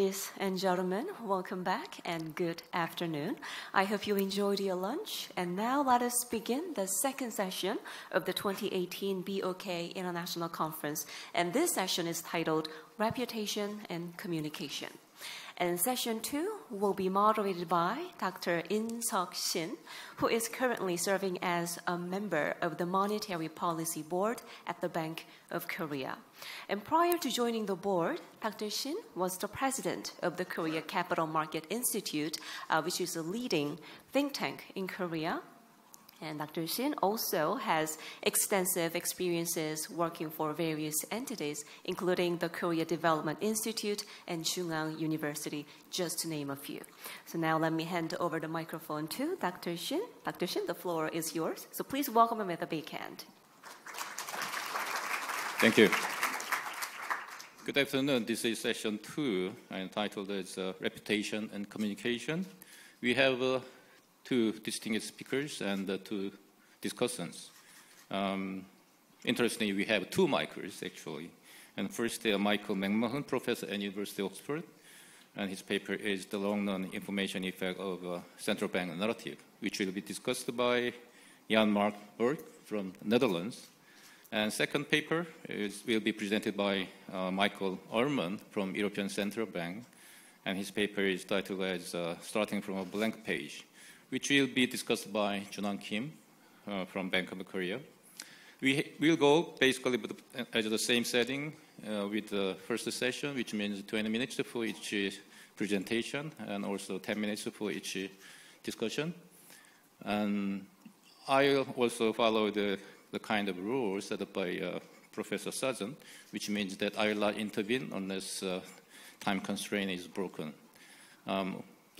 Ladies and gentlemen, welcome back and good afternoon. I hope you enjoyed your lunch. And now let us begin the second session of the 2018 BOK International Conference. And this session is titled Reputation and Communication. And session 2 will be moderated by Dr. Inseok Shin, who is currently serving as a member of the Monetary Policy Board at the Bank of Korea. And prior to joining the board, Dr. Shin was the president of the Korea Capital Market Institute, which is a leading think tank in Korea. And Dr. Shin also has extensive experiences working for various entities, including the Korea Development Institute and Shin University, just to name a few. So now let me hand over the microphone to Dr. Shin. Dr. Shin, the floor is yours. So please welcome him with a big hand. Thank you. Good afternoon. This is session 2, entitled as Reputation and Communication. We have two distinguished speakers and 2 discussants. Interestingly, we have 2 Michaels, actually. And first, Michael McMahon, professor at University of Oxford, and his paper is The Long-Run Information Effect of Central Bank Narrative, which will be discussed by Jan-Mark Berg from Netherlands. And second paper will be presented by Michael Ehrmann from European Central Bank, and his paper is titled as Starting from a Blank Page, which will be discussed by Junhan Kim from Bank of Korea. We will go basically as the same setting with the first session, which means 20 minutes for each presentation and also 10 minutes for each discussion. And I will also follow the kind of rules set by Professor Sazan, which means that I will not intervene unless time constraint is broken.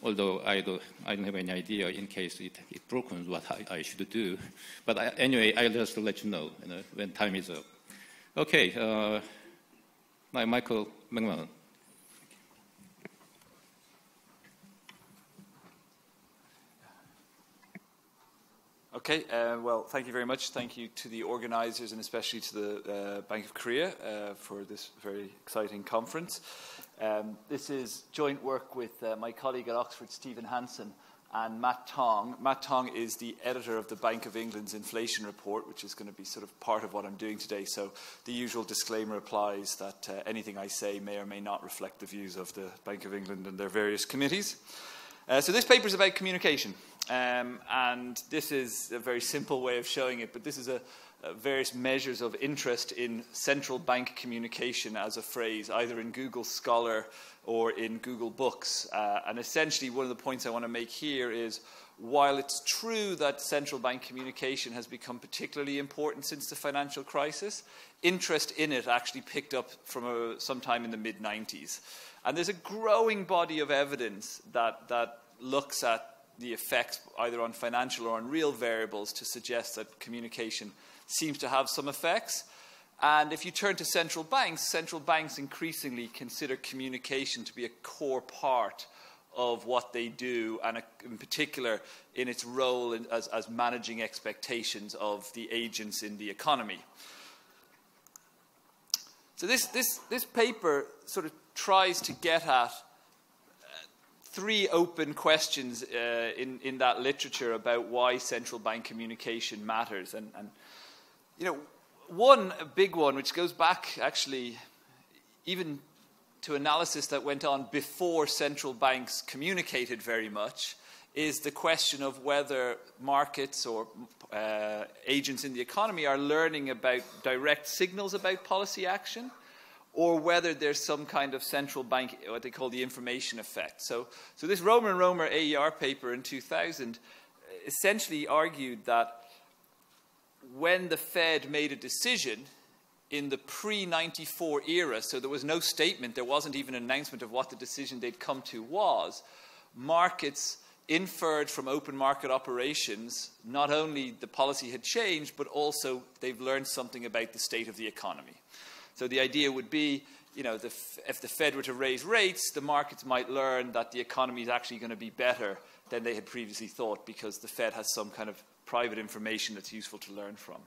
Although I don't have any idea in case it broken what I should do. But anyway, I'll just let you know, when time is up. Okay, Michael McMahon. Okay, well, thank you very much. Thank you to the organizers and especially to the Bank of Korea for this very exciting conference. This is joint work with my colleague at Oxford, Stephen Hansen, and Matt Tong. Matt Tong is the editor of the Bank of England's inflation report, which is going to be sort of part of what I'm doing today. So the usual disclaimer applies that anything I say may or may not reflect the views of the Bank of England and their various committees. So this paper is about communication. And this is a very simple way of showing it, but this is various measures of interest in central bank communication as a phrase, either in Google Scholar or in Google Books. And essentially, one of the points I want to make here is, while it's true that central bank communication has become particularly important since the financial crisis, interest in it actually picked up from sometime in the mid-90s. And there's a growing body of evidence that looks at the effects either on financial or on real variables to suggest that communication seems to have some effects. And if you turn to central banks increasingly consider communication to be a core part of what they do, and in particular in its role as managing expectations of the agents in the economy. So this paper sort of tries to get at 3 open questions in that literature about why central bank communication matters. And you know, a big one, which goes back actually even to analysis that went on before central banks communicated very much, is the question of whether markets or agents in the economy are learning about direct signals about policy action, or whether there's some kind of central bank, what they call the information effect. So this Romer and Romer AER paper in 2000 essentially argued that when the Fed made a decision in the pre-94 era, so there was no statement, there wasn't even an announcement of what the decision they'd come to was, markets inferred from open market operations not only the policy had changed, but also they've learned something about the state of the economy. So the idea would be, you know, if the Fed were to raise rates, the markets might learn that the economy is actually going to be better than they had previously thought because the Fed has some kind of private information that's useful to learn from.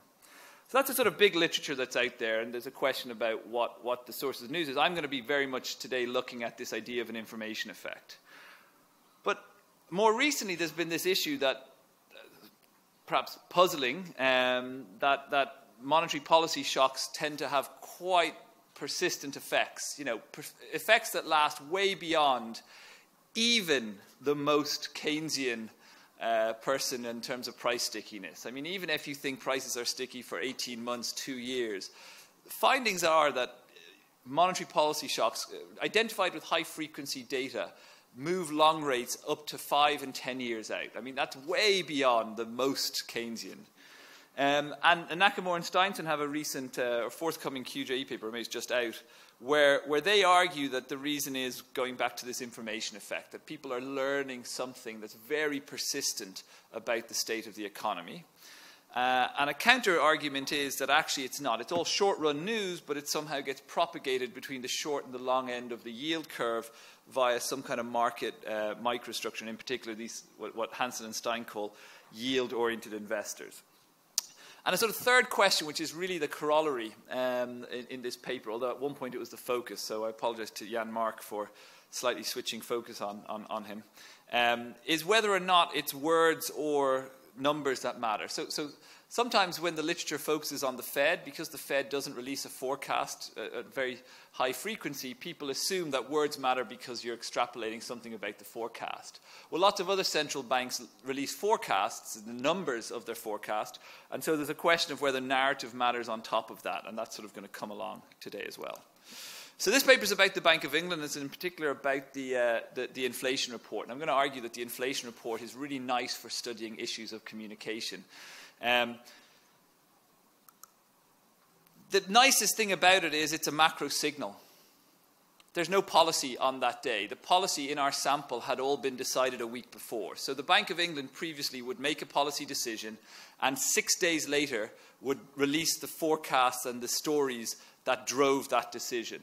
So that's a sort of big literature that's out there, and there's a question about what the sources of news is. I'm going to be very much today looking at this idea of an information effect. But more recently, there's been this issue that, perhaps puzzling, that monetary policy shocks tend to have quite persistent effects, effects that last way beyond even the most Keynesian person in terms of price stickiness. I mean, even if you think prices are sticky for 18 months, 2 years, findings are that monetary policy shocks identified with high-frequency data move long rates up to 5 and 10 years out. I mean, that's way beyond the most Keynesian. And Nakamura and Steinson have a recent or forthcoming QJE paper, maybe it's just out, where they argue that the reason is going back to this information effect, that people are learning something that's very persistent about the state of the economy. And a counter-argument is that actually it's not. It's all short-run news, but it somehow gets propagated between the short and the long end of the yield curve via some kind of market microstructure, and in particular these what Hansen and Stein call yield-oriented investors. And a sort of third question, which is really the corollary in this paper, although at one point it was the focus, so I apologize to Jan Mark for slightly switching focus on him, is whether or not it's words or numbers that matter. So sometimes when the literature focuses on the Fed, because the Fed doesn't release a forecast at very high frequency, people assume that words matter because you're extrapolating something about the forecast. Well, lots of other central banks release forecasts, the numbers of their forecast, and so there's a question of whether narrative matters on top of that, and that's sort of going to come along today as well. So this paper is about the Bank of England, and it's in particular about the inflation report. And I'm going to argue that the inflation report is really nice for studying issues of communication. The nicest thing about it is it's a macro signal. There's no policy on that day. The policy in our sample had all been decided a week before. So the Bank of England previously would make a policy decision and 6 days later would release the forecasts and the stories that drove that decision.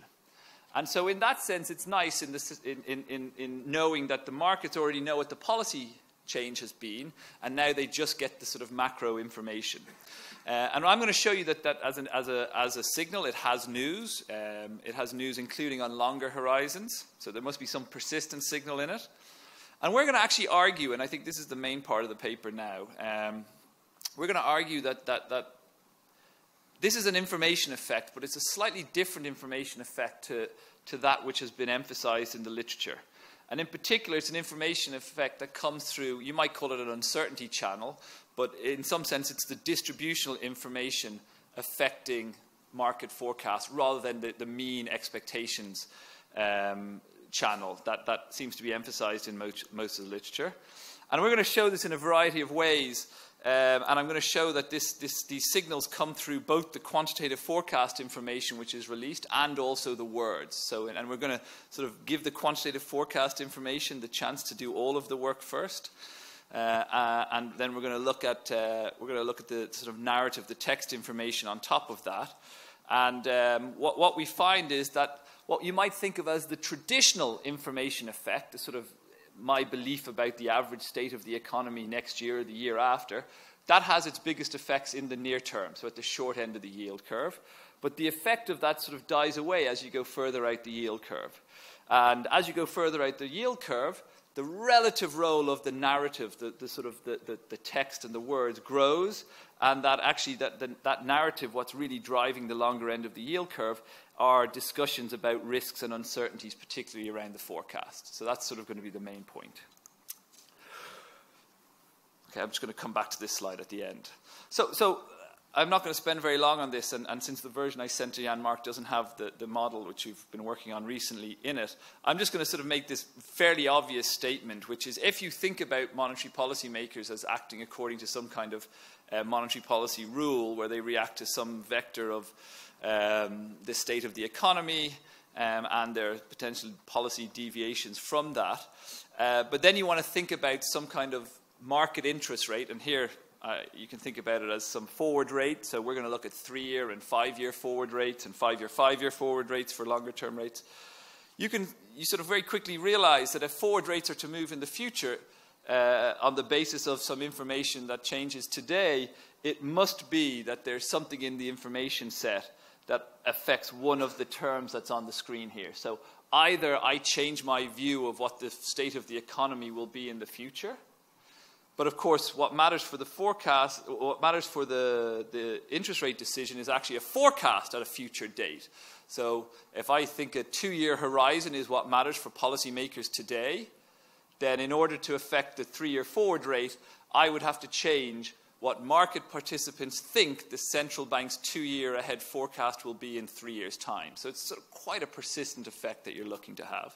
And so in that sense, it's nice in knowing that the markets already know what the policy change has been, and now they just get the sort of macro information. And I'm going to show you that as a signal, it has news. It has news including on longer horizons, so there must be some persistent signal in it. And we're going to actually argue, and I think this is the main part of the paper now, we're going to argue that this is an information effect, but it's a slightly different information effect to that which has been emphasized in the literature. And in particular, it's an information effect that comes through, you might call it an uncertainty channel, but in some sense, it's the distributional information affecting market forecasts rather than the mean expectations channel that seems to be emphasized in most of the literature. And we're going to show this in a variety of ways. And I'm going to show that these signals come through both the quantitative forecast information which is released and also the words. And we're going to sort of give the quantitative forecast information the chance to do all of the work first, and then we're going to look at the sort of narrative, the text information on top of that. And what we find is that what you might think of as the traditional information effect, the sort of my belief about the average state of the economy next year or the year after, that has its biggest effects in the near term, so at the short end of the yield curve. But the effect of that sort of dies away as you go further out the yield curve. And as you go further out the yield curve, the relative role of the narrative, the text and the words grows, and that actually that narrative, what's really driving the longer end of the yield curve, are discussions about risks and uncertainties, particularly around the forecast. So that's sort of going to be the main point. Okay, I'm just going to come back to this slide at the end. So I'm not going to spend very long on this, and since the version I sent to Jan Mark doesn't have the model which we've been working on recently in it, I'm just going to sort of make this fairly obvious statement, which is if you think about monetary policy makers as acting according to some kind of monetary policy rule where they react to some vector of the state of the economy and their potential policy deviations from that, but then you want to think about some kind of market interest rate, and here you can think about it as some forward rate. So we're going to look at 3-year and 5-year forward rates and 5-year forward rates for longer term rates. You sort of very quickly realize that if forward rates are to move in the future on the basis of some information that changes today, it must be that there's something in the information set that affects one of the terms that's on the screen here. So either I change my view of what the state of the economy will be in the future, but of course what matters for the forecast, what matters for the interest rate decision is actually a forecast at a future date. So if I think a 2-year horizon is what matters for policymakers today, then in order to affect the 3-year forward rate, I would have to change what market participants think the central bank's 2-year ahead forecast will be in 3 years' time. So it's sort of quite a persistent effect that you're looking to have.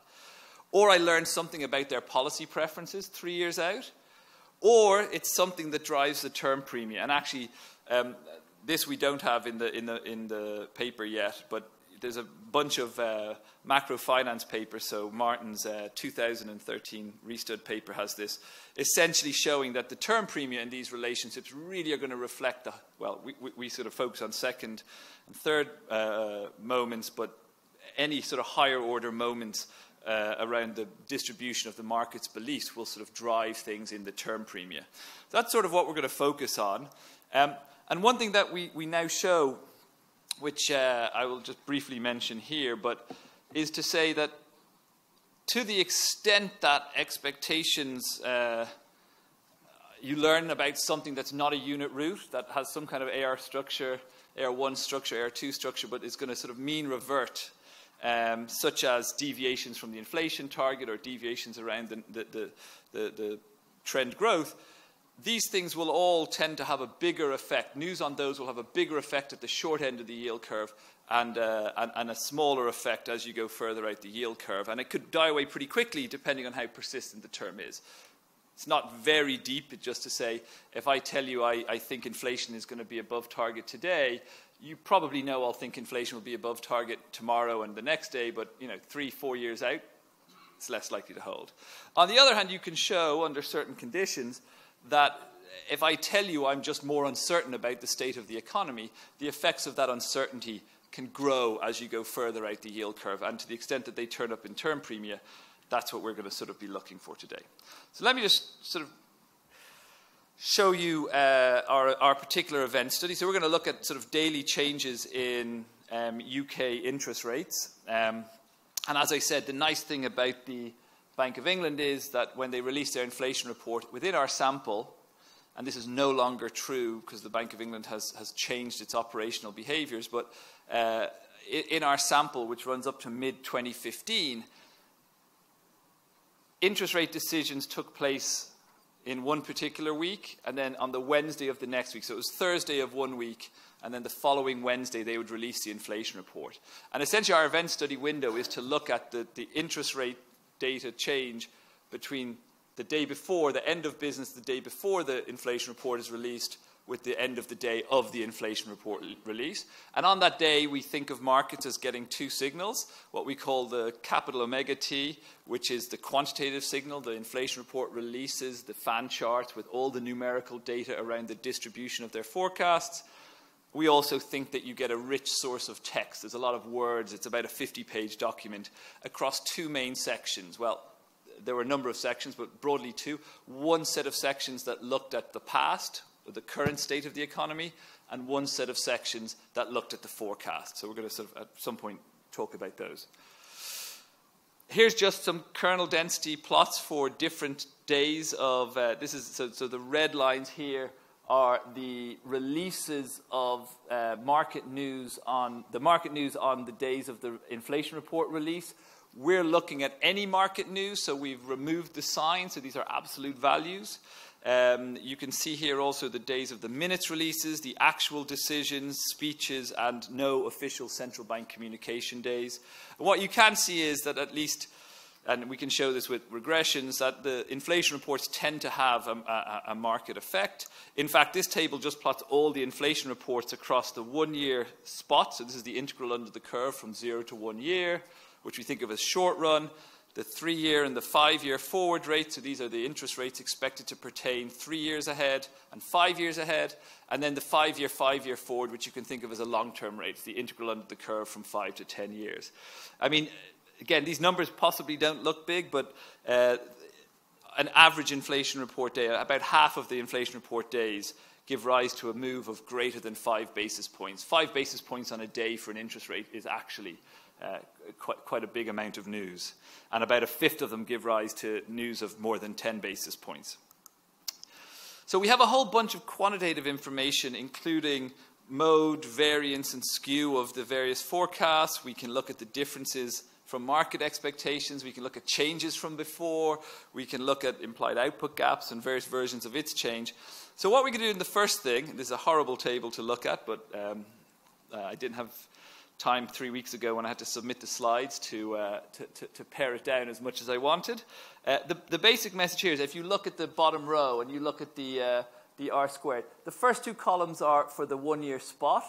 Or I learned something about their policy preferences 3 years out, or it's something that drives the term premium. And actually, this we don't have in the paper yet, but there's a bunch of macro finance papers. So Martin's 2013 Restud paper has this, essentially showing that the term premium in these relationships really are going to reflect the, well, we sort of focus on second and third moments, but any sort of higher order moments around the distribution of the market's beliefs will sort of drive things in the term premium. So that's sort of what we're going to focus on. And one thing that we now show, which I will just briefly mention here, but is to say that to the extent that expectations, you learn about something that's not a unit root, that has some kind of AR structure, AR1 structure, AR2 structure, but is going to sort of mean revert, such as deviations from the inflation target or deviations around the trend growth. These things will all tend to have a bigger effect. News on those will have a bigger effect at the short end of the yield curve and a smaller effect as you go further out the yield curve. And it could die away pretty quickly depending on how persistent the term is. It's not very deep, it's just to say, if I tell you I think inflation is going to be above target today, you probably know I'll think inflation will be above target tomorrow and the next day, but 3-4 years out, it's less likely to hold. On the other hand, you can show under certain conditions that if I tell you I'm just more uncertain about the state of the economy, the effects of that uncertainty can grow as you go further out the yield curve. And to the extent that they turn up in term premia, that's what we're going to sort of be looking for today. So let me just sort of show you our particular event study. So we're going to look at sort of daily changes in UK interest rates. And as I said, the nice thing about the Bank of England is that when they release their inflation report within our sample, and this is no longer true because the Bank of England has changed its operational behaviours, but in our sample, which runs up to mid-2015, interest rate decisions took place in one particular week, and then on the Wednesday of the next week. So it was Thursday of one week, and then the following Wednesday they would release the inflation report. And essentially our event study window is to look at the interest rate data change between the day before, the end of business, the day before the inflation report is released, with the end of the day of the inflation report release. And on that day, we think of markets as getting two signals, what we call the capital omega T, which is the quantitative signal. The inflation report releases the fan charts with all the numerical data around the distribution of their forecasts. We also think that you get a rich source of text. There's a lot of words. It's about a 50-page document across two main sections. Well, there were a number of sections, but broadly two. One set of sections that looked at the past, or the current state of the economy, and one set of sections that looked at the forecast. So we're going to sort of at some point talk about those. Here's just some kernel density plots for different days of, so the red lines here are the releases of market news on the days of the inflation report release. We're looking at any market news, so we've removed the sign, so these are absolute values. You can see here also the days of the minutes releases, the actual decisions, speeches, and no official central bank communication days. And what you can see is that at least, and we can show this with regressions, that the inflation reports tend to have a market effect. In fact, this table just plots all the inflation reports across the 1 year spot. So this is the integral under the curve from 0 to 1 year, which we think of as short run. The 3 year and the 5 year forward rates, so these are the interest rates expected to pertain 3 years ahead and 5 years ahead. And then the 5 year forward, which you can think of as a long-term rate, the integral under the curve from 5 to 10 years. I mean, again, these numbers possibly don't look big, but an average inflation report day, about half of the inflation report days, give rise to a move of greater than 5 basis points. 5 basis points on a day for an interest rate is actually quite a big amount of news. And about a fifth of them give rise to news of more than 10 basis points. So we have a whole bunch of quantitative information, including mode, variance, and skew of the various forecasts. We can look at the differences from market expectations. We can look at changes from before. We can look at implied output gaps and various versions of its change. So what we're going to do in the first thing, this is a horrible table to look at, but I didn't have time 3 weeks ago when I had to submit the slides to pare it down as much as I wanted. The basic message here is if you look at the bottom row and you look at the R squared, the first two columns are for the 1 year spot.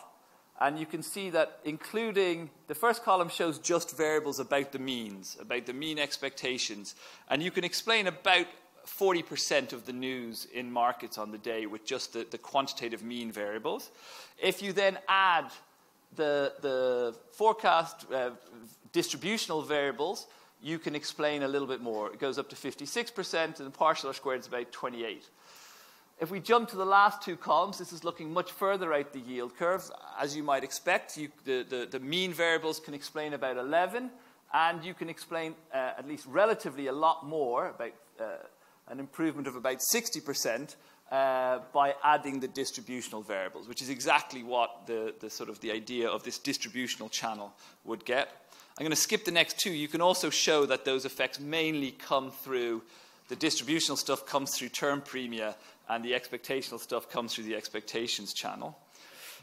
And you can see that including, the first column shows just variables about the means, about the mean expectations. And you can explain about 40% of the news in markets on the day with just the quantitative mean variables. If you then add the forecast distributional variables, you can explain a little bit more. It goes up to 56%, and the partial R squared is about 28%. If we jump to the last two columns, this is looking much further out the yield curve. As you might expect, the mean variables can explain about 11, and you can explain at least relatively a lot more, about an improvement of about 60%, by adding the distributional variables, which is exactly what the idea of this distributional channel would get. I'm going to skip the next two. You can also show that those effects mainly come through, the distributional stuff comes through term premia, and the expectational stuff comes through the expectations channel.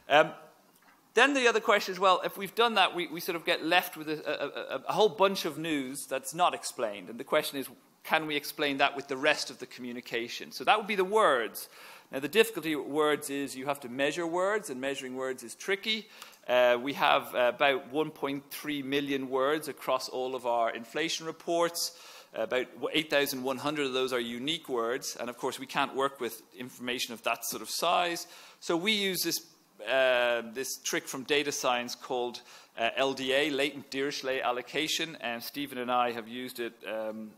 Then the other question is, well, if we've done that, we sort of get left with a whole bunch of news that's not explained. And the question is, can we explain that with the rest of the communication? So that would be the words. Now, the difficulty with words is you have to measure words, and measuring words is tricky. We have about 1.3 million words across all of our inflation reports. About 8,100 of those are unique words, and of course we can't work with information of that sort of size. So we use this trick from data science called LDA, latent Dirichlet allocation, and Stephen and I have used it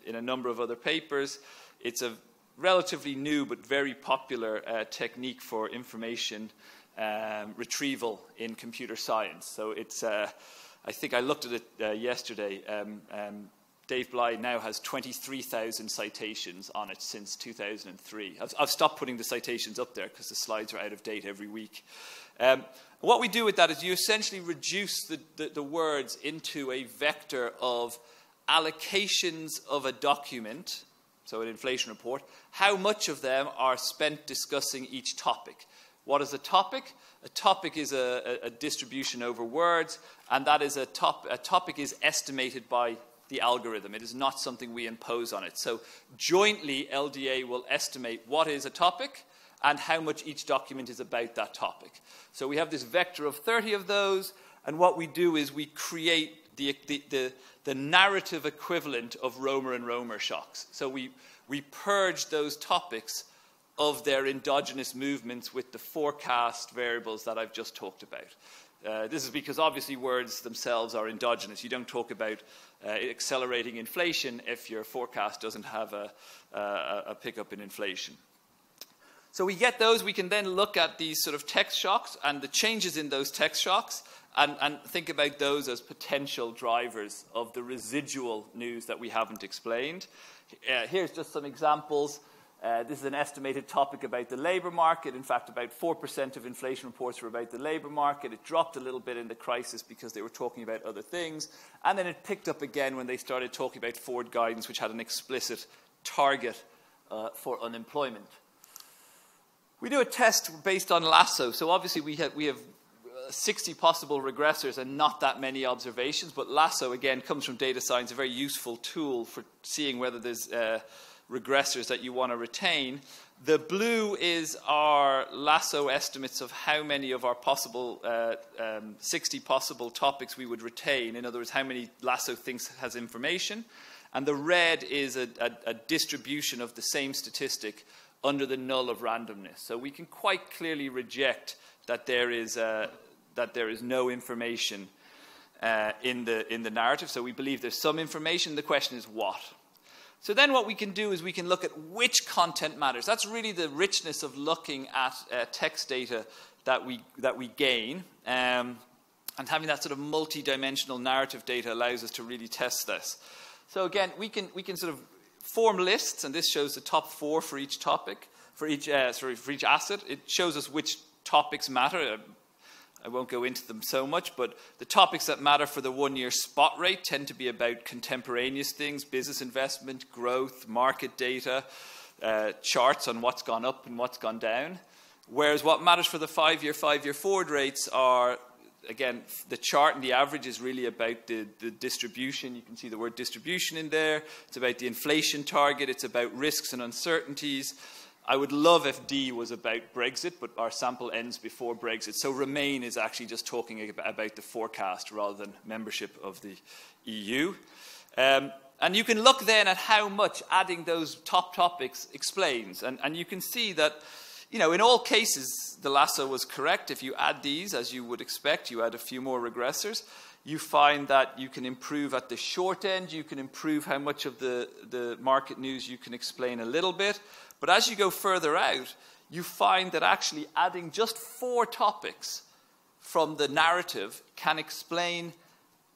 in a number of other papers. It's a relatively new but very popular technique for information retrieval in computer science. So it's, I think I looked at it yesterday. Dave Bly now has 23,000 citations on it since 2003. I've stopped putting the citations up there because the slides are out of date every week. What we do with that is you essentially reduce the words into a vector of allocations of a document, so an inflation report. How much of them are spent discussing each topic? What is a topic? A topic is a distribution over words, and that is a topic is estimated by the algorithm. It is not something we impose on it. So jointly, LDA will estimate what is a topic and how much each document is about that topic. So we have this vector of 30 of those, and what we do is we create the narrative equivalent of Romer and Romer shocks. So we purge those topics of their endogenous movements with the forecast variables that I've just talked about. This is because obviously words themselves are endogenous. You don't talk about accelerating inflation if your forecast doesn't have a pickup in inflation. So we get those. We can then look at these sort of text shocks and the changes in those text shocks and think about those as potential drivers of the residual news that we haven't explained. Here's just some examples. This is an estimated topic about the labor market. In fact, about 4% of inflation reports were about the labor market. It dropped a little bit in the crisis because they were talking about other things. And then it picked up again when they started talking about forward guidance, which had an explicit target for unemployment. We do a test based on lasso. So obviously we have 60 possible regressors and not that many observations. But lasso, again, comes from data science, a very useful tool for seeing whether there's regressors that you want to retain. The blue is our lasso estimates of how many of our possible 60 possible topics we would retain. In other words, how many lasso thinks has information. And the red is a distribution of the same statistic under the null of randomness. So we can quite clearly reject that there is no information in the narrative. So we believe there's some information. The question is what. So then what we can do is we can look at which content matters. That's really the richness of looking at text data that we gain. And having that sort of multi-dimensional narrative data allows us to really test this. So again, we can sort of form lists, and this shows the top 4 for each topic, for each asset. It shows us which topics matter. I won't go into them so much, but the topics that matter for the 1-year spot rate tend to be about contemporaneous things, business investment, growth, market data, charts on what's gone up and what's gone down. Whereas what matters for the 5-year forward rates are, again, the chart and the average is really about the distribution. You can see the word distribution in there. It's about the inflation target. It's about risks and uncertainties. I would love if D was about Brexit, but our sample ends before Brexit. So Remain is actually just talking about the forecast rather than membership of the EU. And you can look then at how much adding those top topics explains. And you can see that, you know, in all cases, the lasso was correct. If you add these, as you would expect, you add a few more regressors, you find that you can improve at the short end. You can improve how much of the market news you can explain a little bit. But as you go further out, you find that actually adding just 4 topics from the narrative can explain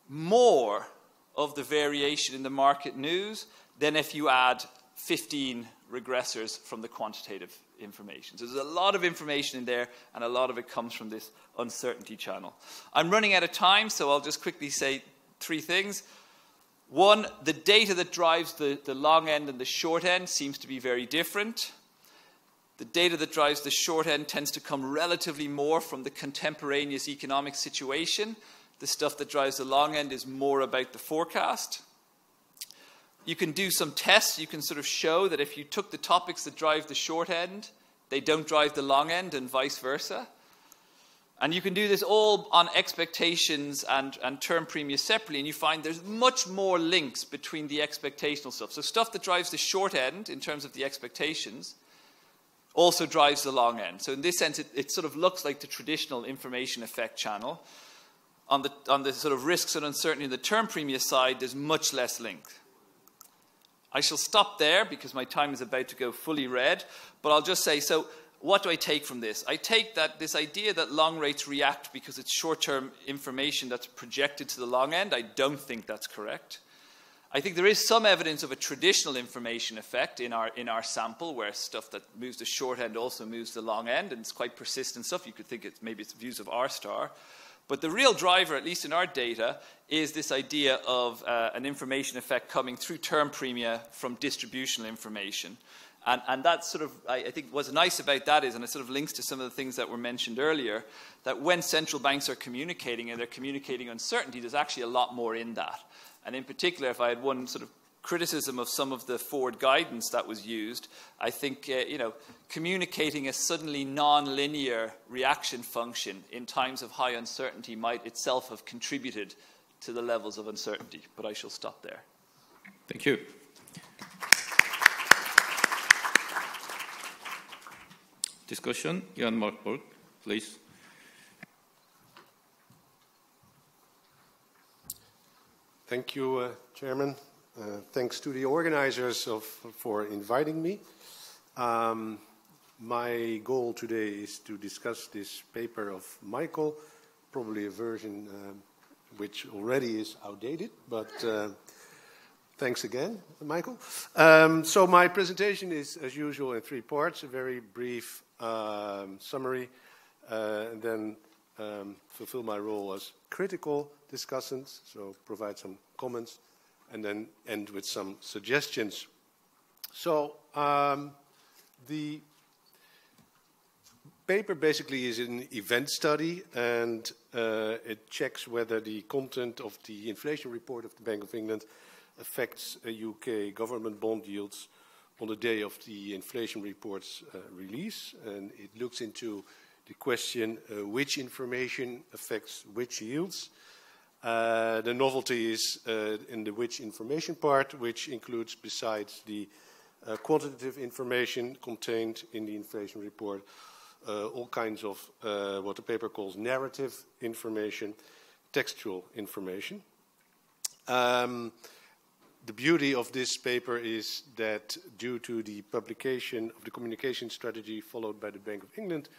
more of the variation in the market news than if you add 15 regressors from the quantitative information. So there's a lot of information in there, and a lot of it comes from this uncertainty channel. I'm running out of time, so I'll just quickly say 3 things. 1, the data that drives the long end and the short end seems to be very different. The data that drives the short end tends to come relatively more from the contemporaneous economic situation. The stuff that drives the long end is more about the forecast. You can do some tests. You can sort of show that if you took the topics that drive the short end, they don't drive the long end, and vice versa. And you can do this all on expectations and term premia separately, and you find there's much more links between the expectational stuff. So stuff that drives the short end in terms of the expectations also drives the long end. So in this sense, it sort of looks like the traditional information effect channel. On the sort of risks and uncertainty in the term premia side, there's much less link. I shall stop there because my time is about to go fully red, but I'll just say, so what do I take from this? I take that this idea that long rates react because it's short-term information that's projected to the long end. I don't think that's correct. I think there is some evidence of a traditional information effect in our sample, where stuff that moves the short end also moves the long end, and it's quite persistent stuff. You could think maybe it's views of R star. But the real driver, at least in our data, is this idea of an information effect coming through term premia from distributional information. And that's sort of, I think what's nice about that is, and it sort of links to some of the things that were mentioned earlier, that when central banks are communicating and they're communicating uncertainty, there's actually a lot more in that. And in particular, if I had one sort of criticism of some of the forward guidance that was used, I think, communicating a suddenly non-linear reaction function in times of high uncertainty might itself have contributed to the levels of uncertainty. But I shall stop there. Thank you. Discussion, Jan Markborg, please. Thank you, Chairman. Thanks to the organizers for inviting me. My goal today is to discuss this paper of Michael, probably a version which already is outdated, but thanks again, Michael. So my presentation is, as usual, in 3 parts, a very brief summary, and then fulfill my role as critical discussant, so provide some comments, and then end with some suggestions. So the paper basically is an event study, and it checks whether the content of the inflation report of the Bank of England affects UK government bond yields on the day of the inflation report's release. And it looks into the question, which information affects which yields. The novelty is in the which information part, which includes, besides the quantitative information contained in the inflation report, all kinds of what the paper calls narrative information, textual information. the beauty of this paper is that due to the publication of the communication strategy followed by the Bank of England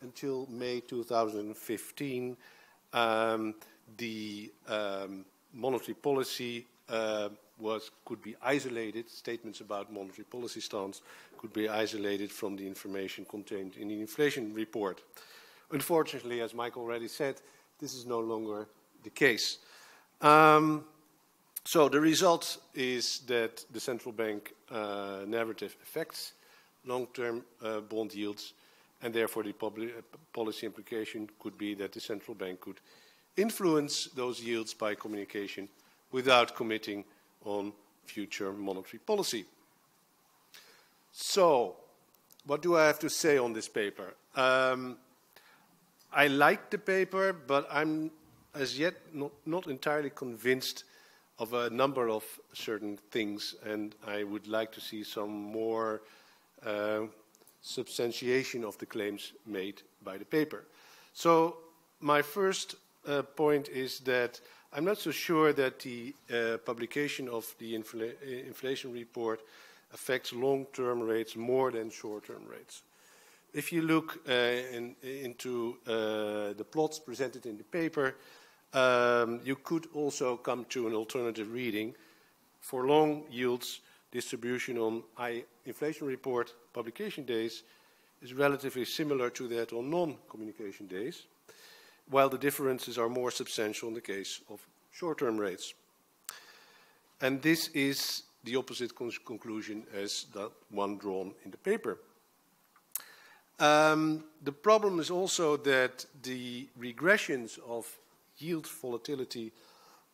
until May 2015, the monetary policy could be isolated. Statements about monetary policy stance could be isolated from the information contained in the inflation report. Unfortunately, as Mike already said, this is no longer the case. So the result is that the central bank narrative affects long-term bond yields, and therefore the policy implication could be that the central bank could influence those yields by communication without committing on future monetary policy. So, what do I have to say on this paper? I like the paper, but I'm as yet not entirely convinced of a number of certain things, and I would like to see some more substantiation of the claims made by the paper. So my first point is that I'm not so sure that the publication of the inflation report affects long-term rates more than short-term rates. If you look into the plots presented in the paper, you could also come to an alternative reading. For long yields, distribution on inflation report publication days is relatively similar to that on non-communication days, while the differences are more substantial in the case of short-term rates. And this is the opposite conclusion as the one drawn in the paper. The problem is also that the regressions of yield volatility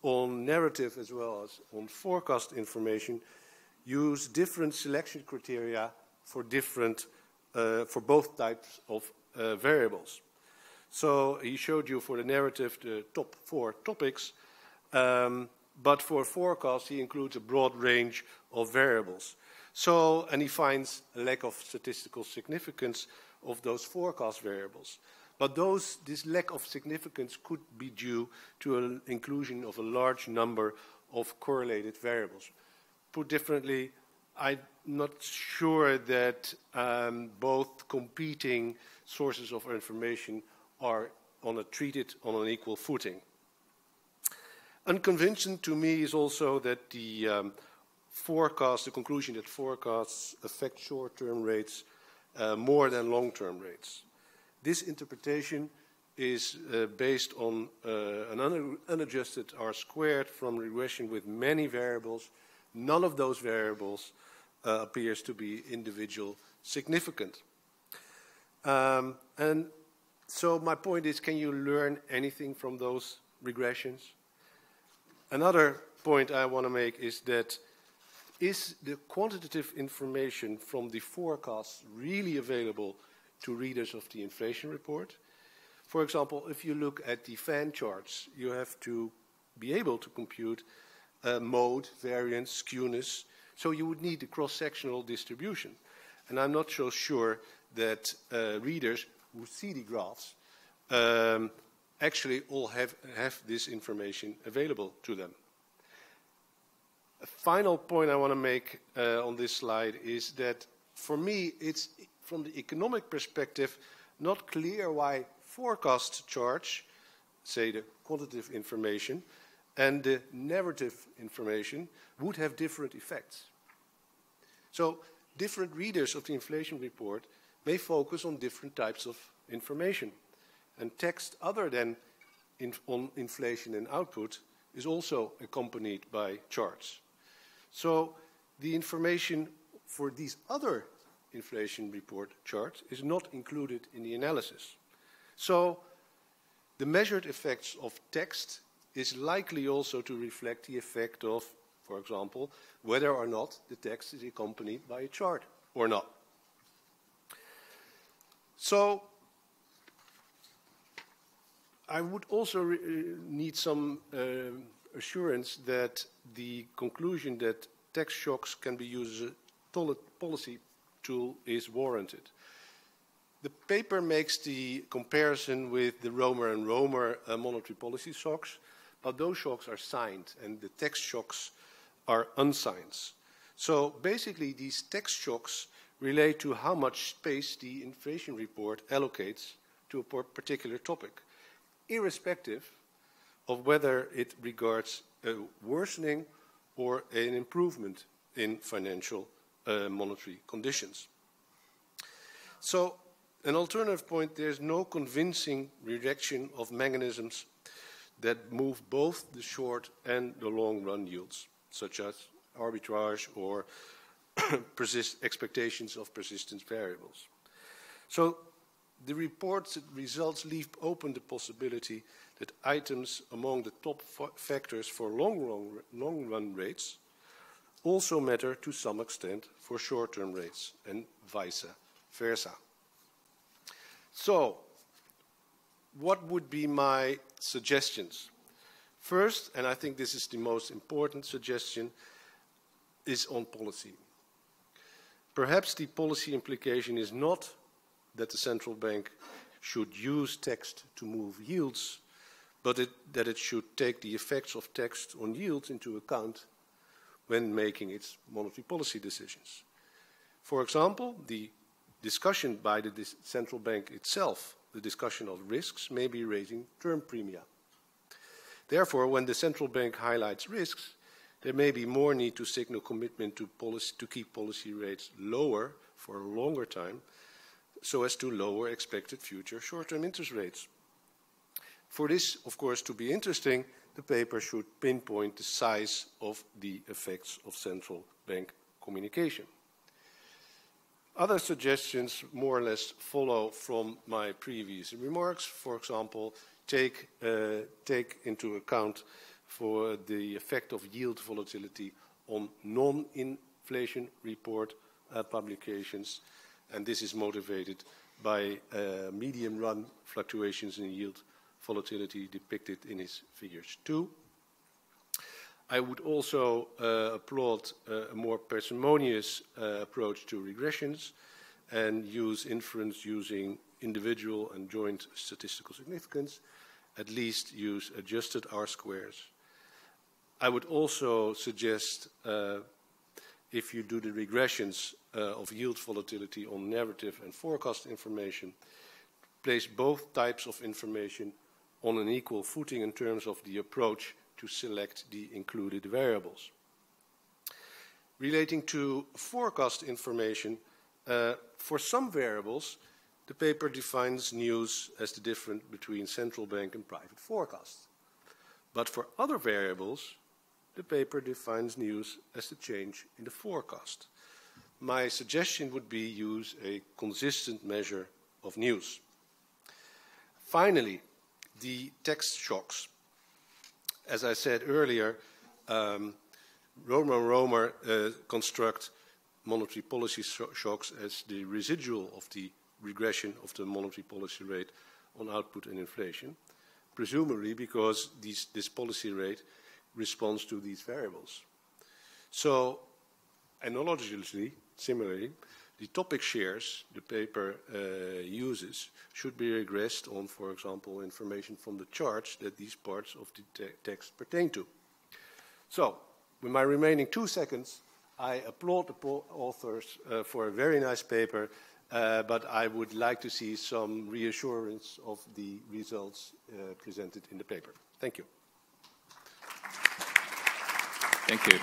on narrative as well as on forecast information use different selection criteria for both types of variables. So he showed you for the narrative the top 4 topics, but for forecast he includes a broad range of variables. So, and he finds a lack of statistical significance of those forecast variables. But this lack of significance could be due to an inclusion of a large number of correlated variables. Put differently, I'm not sure that both competing sources of information are treated on an equal footing. Unconvincing to me is also that the conclusion that forecasts affect short-term rates more than long-term rates. This interpretation is based on an unadjusted R-squared from regression with many variables. None of those variables appears to be individual significant. And so my point is, can you learn anything from those regressions? Another point I want to make is that is the quantitative information from the forecasts really available to readers of the inflation report? For example, if you look at the fan charts, you have to be able to compute mode, variance, skewness, so you would need the cross-sectional distribution. And I'm not so sure that readers who see the graphs actually all have this information available to them. A final point I want to make on this slide is that for me it's from the economic perspective not clear why forecast charts, say the quantitative information, and the narrative information would have different effects. So different readers of the inflation report may focus on different types of information. And text other than on inflation and output is also accompanied by charts. So the information for these other inflation report charts is not included in the analysis. So the measured effects of text is likely also to reflect the effect of, for example, whether or not the text is accompanied by a chart or not. So I would also need some assurance that the conclusion that text shocks can be used as a policy tool is warranted. The paper makes the comparison with the Romer and Romer monetary policy shocks, but those shocks are signed, and the text shocks are unsigns. So basically these text shocks relate to how much space the inflation report allocates to a particular topic, irrespective of whether it regards a worsening or an improvement in financial monetary conditions. So, an alternative point, there's no convincing rejection of mechanisms that move both the short and the long run yields, such as arbitrage or expectations of persistence variables. So, the report's results leave open the possibility that items among the top factors for long run rates also matter to some extent for short-term rates, and vice versa. So, what would be my suggestions? First, and I think this is the most important suggestion, is on policy. Perhaps the policy implication is not that the central bank should use text to move yields, but that it should take the effects of text on yields into account when making its monetary policy decisions. For example, the discussion by the central bank itself, the discussion of risks, may be raising term premia. Therefore, when the central bank highlights risks, there may be more need to signal commitment to keep policy rates lower for a longer time, so as to lower expected future short-term interest rates. For this, of course, to be interesting, the paper should pinpoint the size of the effects of central bank communication. Other suggestions more or less follow from my previous remarks. For example, take into account for the effect of yield volatility on non-inflation report publications, and this is motivated by medium-run fluctuations in yield volatility depicted in his figures 2. I would also applaud a more parsimonious approach to regressions and use inference using individual and joint statistical significance, at least use adjusted R-squares. I would also suggest, if you do the regressions of yield volatility on narrative and forecast information, place both types of information on an equal footing in terms of the approach to select the included variables. Relating to forecast information, for some variables, the paper defines news as the difference between central bank and private forecasts. But for other variables, the paper defines news as the change in the forecast. My suggestion would be use a consistent measure of news. Finally, the text shocks. As I said earlier, Romer and Romer construct monetary policy shocks as the residual of the regression of the monetary policy rate on output and inflation, presumably because this policy rate responds to these variables. So, analogically, similarly, the topic shares the paper uses should be regressed on, for example, information from the charts that these parts of the text pertain to. So, with my remaining 2 seconds, I applaud the authors for a very nice paper, but I would like to see some reassurance of the results presented in the paper. Thank you. Thank you.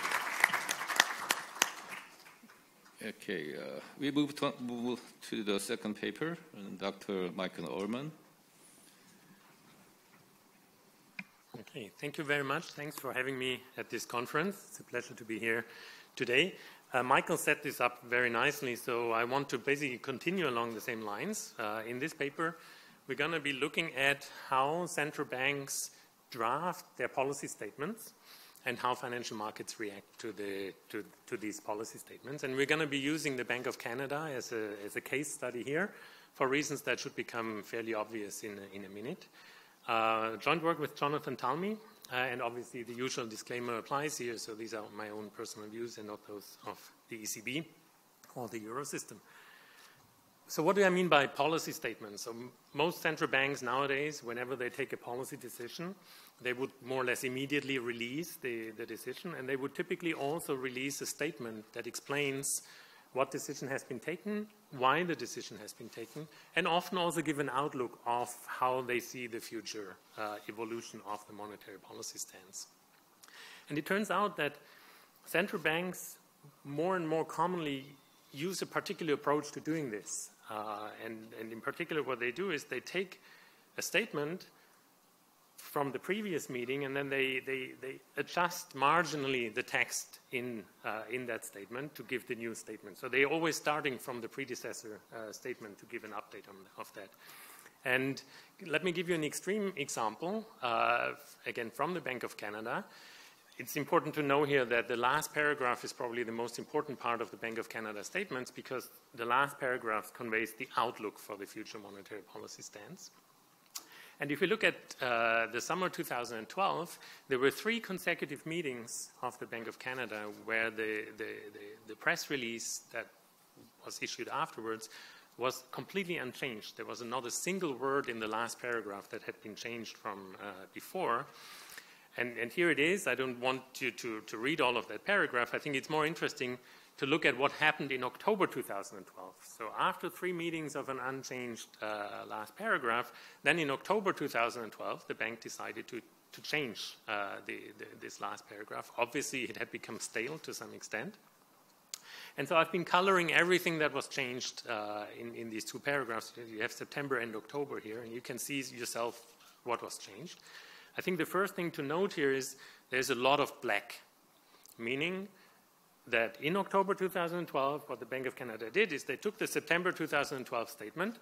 Okay, we move to the second paper, Dr. Michael Ehrmann. Okay, thank you very much. Thanks for having me at this conference. It's a pleasure to be here today. Michael set this up very nicely, so I want to basically continue along the same lines. In this paper, we're going to be looking at how central banks draft their policy statements and how financial markets react to these policy statements. And we're going to be using the Bank of Canada as a case study here for reasons that should become fairly obvious in a minute. Joint work with Jonathan Talmy, and obviously the usual disclaimer applies here, so these are my own personal views and not those of the ECB or the Eurosystem. So what do I mean by policy statements? So most central banks nowadays, whenever they take a policy decision, they would more or less immediately release the decision, and they would typically also release a statement that explains what decision has been taken, why the decision has been taken, and often also give an outlook of how they see the future evolution of the monetary policy stance. And it turns out that central banks more and more commonly use a particular approach to doing this. And in particular, what they do is they take a statement from the previous meeting, and then they adjust marginally the text in that statement to give the new statement. So they're always starting from the predecessor statement to give an update of that. And let me give you an extreme example, again, from the Bank of Canada. It's important to know here that the last paragraph is probably the most important part of the Bank of Canada statements, because the last paragraph conveys the outlook for the future monetary policy stance. And if you look at the summer 2012, there were 3 consecutive meetings of the Bank of Canada where the press release that was issued afterwards was completely unchanged. There was not a single word in the last paragraph that had been changed from before. And here it is. I don't want you to read all of that paragraph. I think it's more interesting to look at what happened in October 2012. So after 3 meetings of an unchanged last paragraph, then in October 2012, the bank decided to change this last paragraph. Obviously, it had become stale to some extent. And so I've been coloring everything that was changed in these 2 paragraphs. You have September and October here, and you can see yourself what was changed. I think the first thing to note here is there's a lot of black, meaning that in October 2012, what the Bank of Canada did is they took the September 2012 statement,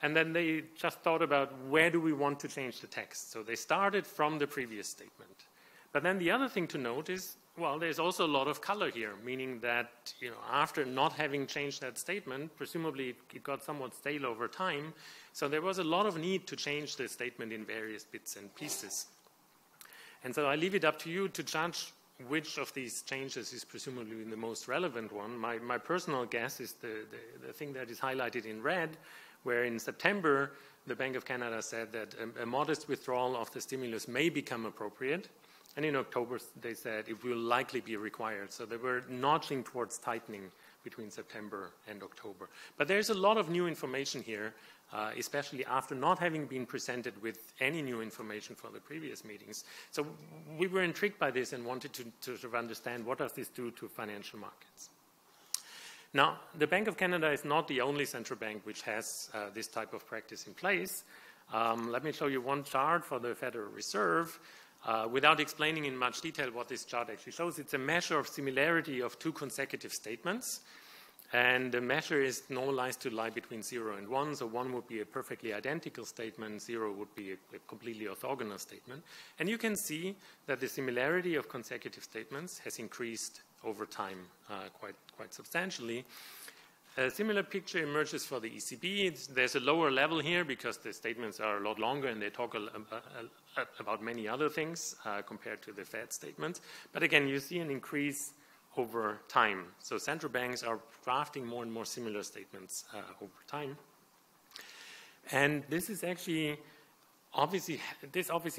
and then they just thought about where do we want to change the text. So they started from the previous statement. But then the other thing to note is, well, there's also a lot of color here, meaning that, you know, after not having changed that statement, presumably it got somewhat stale over time. So there was a lot of need to change the statement in various bits and pieces. And so I leave it up to you to judge which of these changes is presumably the most relevant one. My personal guess is the thing that is highlighted in red, where in September, the Bank of Canada said that a modest withdrawal of the stimulus may become appropriate. And in October, they said it will likely be required. So they were notching towards tightening between September and October. But there's a lot of new information here, especially after not having been presented with any new information for the previous meetings. So we were intrigued by this and wanted to sort of understand what does this do to financial markets. Now, the Bank of Canada is not the only central bank which has this type of practice in place. Let me show you one chart for the Federal Reserve. Without explaining in much detail what this chart actually shows, it's a measure of similarity of 2 consecutive statements. And the measure is normalized to lie between 0 and 1. So 1 would be a perfectly identical statement, 0 would be a completely orthogonal statement. And you can see that the similarity of consecutive statements has increased over time quite substantially. A similar picture emerges for the ECB. There's a lower level here because the statements are a lot longer and they talk about many other things compared to the Fed statements. But again, you see an increase over time. So central banks are drafting more and more similar statements over time. And this is actually obviously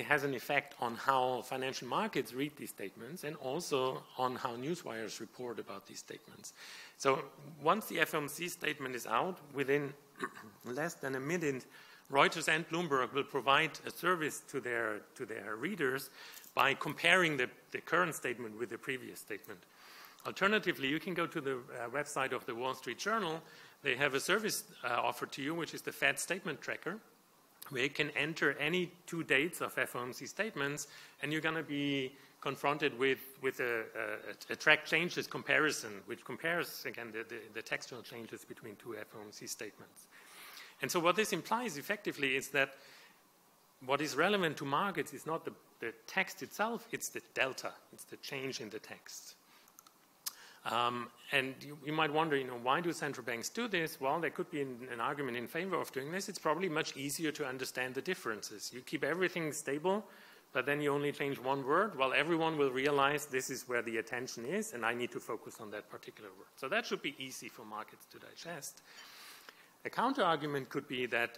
has an effect on how financial markets read these statements and also on how newswires report about these statements. So once the FOMC statement is out, within less than a minute, Reuters and Bloomberg will provide a service to their readers by comparing the current statement with the previous statement. Alternatively, you can go to the website of the Wall Street Journal. They have a service offered to you, which is the Fed Statement Tracker, where you can enter any 2 dates of FOMC statements, and you're going to be confronted with a track changes comparison, which compares, again, the textual changes between 2 FOMC statements. And so what this implies effectively is that what is relevant to markets is not the text itself, it's the delta, it's the change in the text. And you might wonder, why do central banks do this? Well, there could be an argument in favor of doing this. It's probably much easier to understand the differences. You keep everything stable, but then you only change 1 word. Well, everyone will realize this is where the attention is, and I need to focus on that particular word. So that should be easy for markets to digest. A counter-argument could be that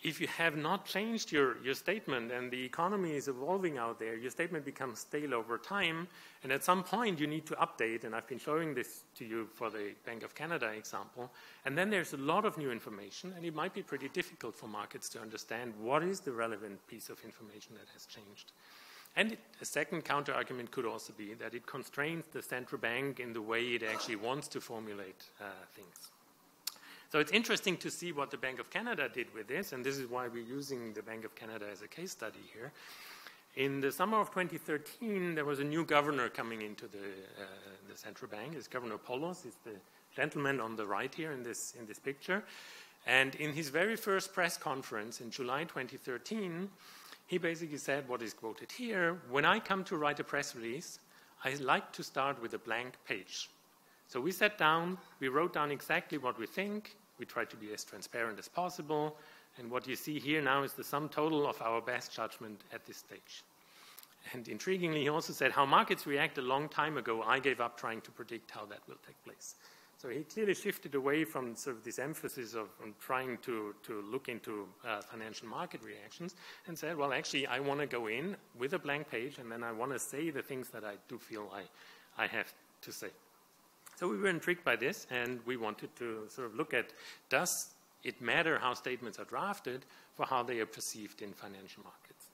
if you have not changed your statement and the economy is evolving out there, your statement becomes stale over time, and at some point you need to update, and I've been showing this to you for the Bank of Canada example, and then there's a lot of new information, and it might be pretty difficult for markets to understand what is the relevant piece of information that has changed. And a second counter-argument could also be that it constrains the central bank in the way it actually wants to formulate things. So it's interesting to see what the Bank of Canada did with this, and this is why we're using the Bank of Canada as a case study here. In the summer of 2013, there was a new governor coming into the central bank. It's Governor Polos. It's the gentleman on the right here in this picture. And in his very first press conference in July 2013, he basically said what is quoted here: "When I come to write a press release, I like to start with a blank page." So we sat down, we wrote down exactly what we think, we tried to be as transparent as possible, and what you see here now is the sum total of our best judgment at this stage. And intriguingly, he also said, how markets react a long time ago, I gave up trying to predict how that will take place. So he clearly shifted away from sort of this emphasis on trying to look into financial market reactions and said, well, actually, I want to go in with a blank page, and then I want to say the things that I do feel I have to say. So we were intrigued by this, and we wanted to sort of look at, does it matter how statements are drafted for how they are perceived in financial markets?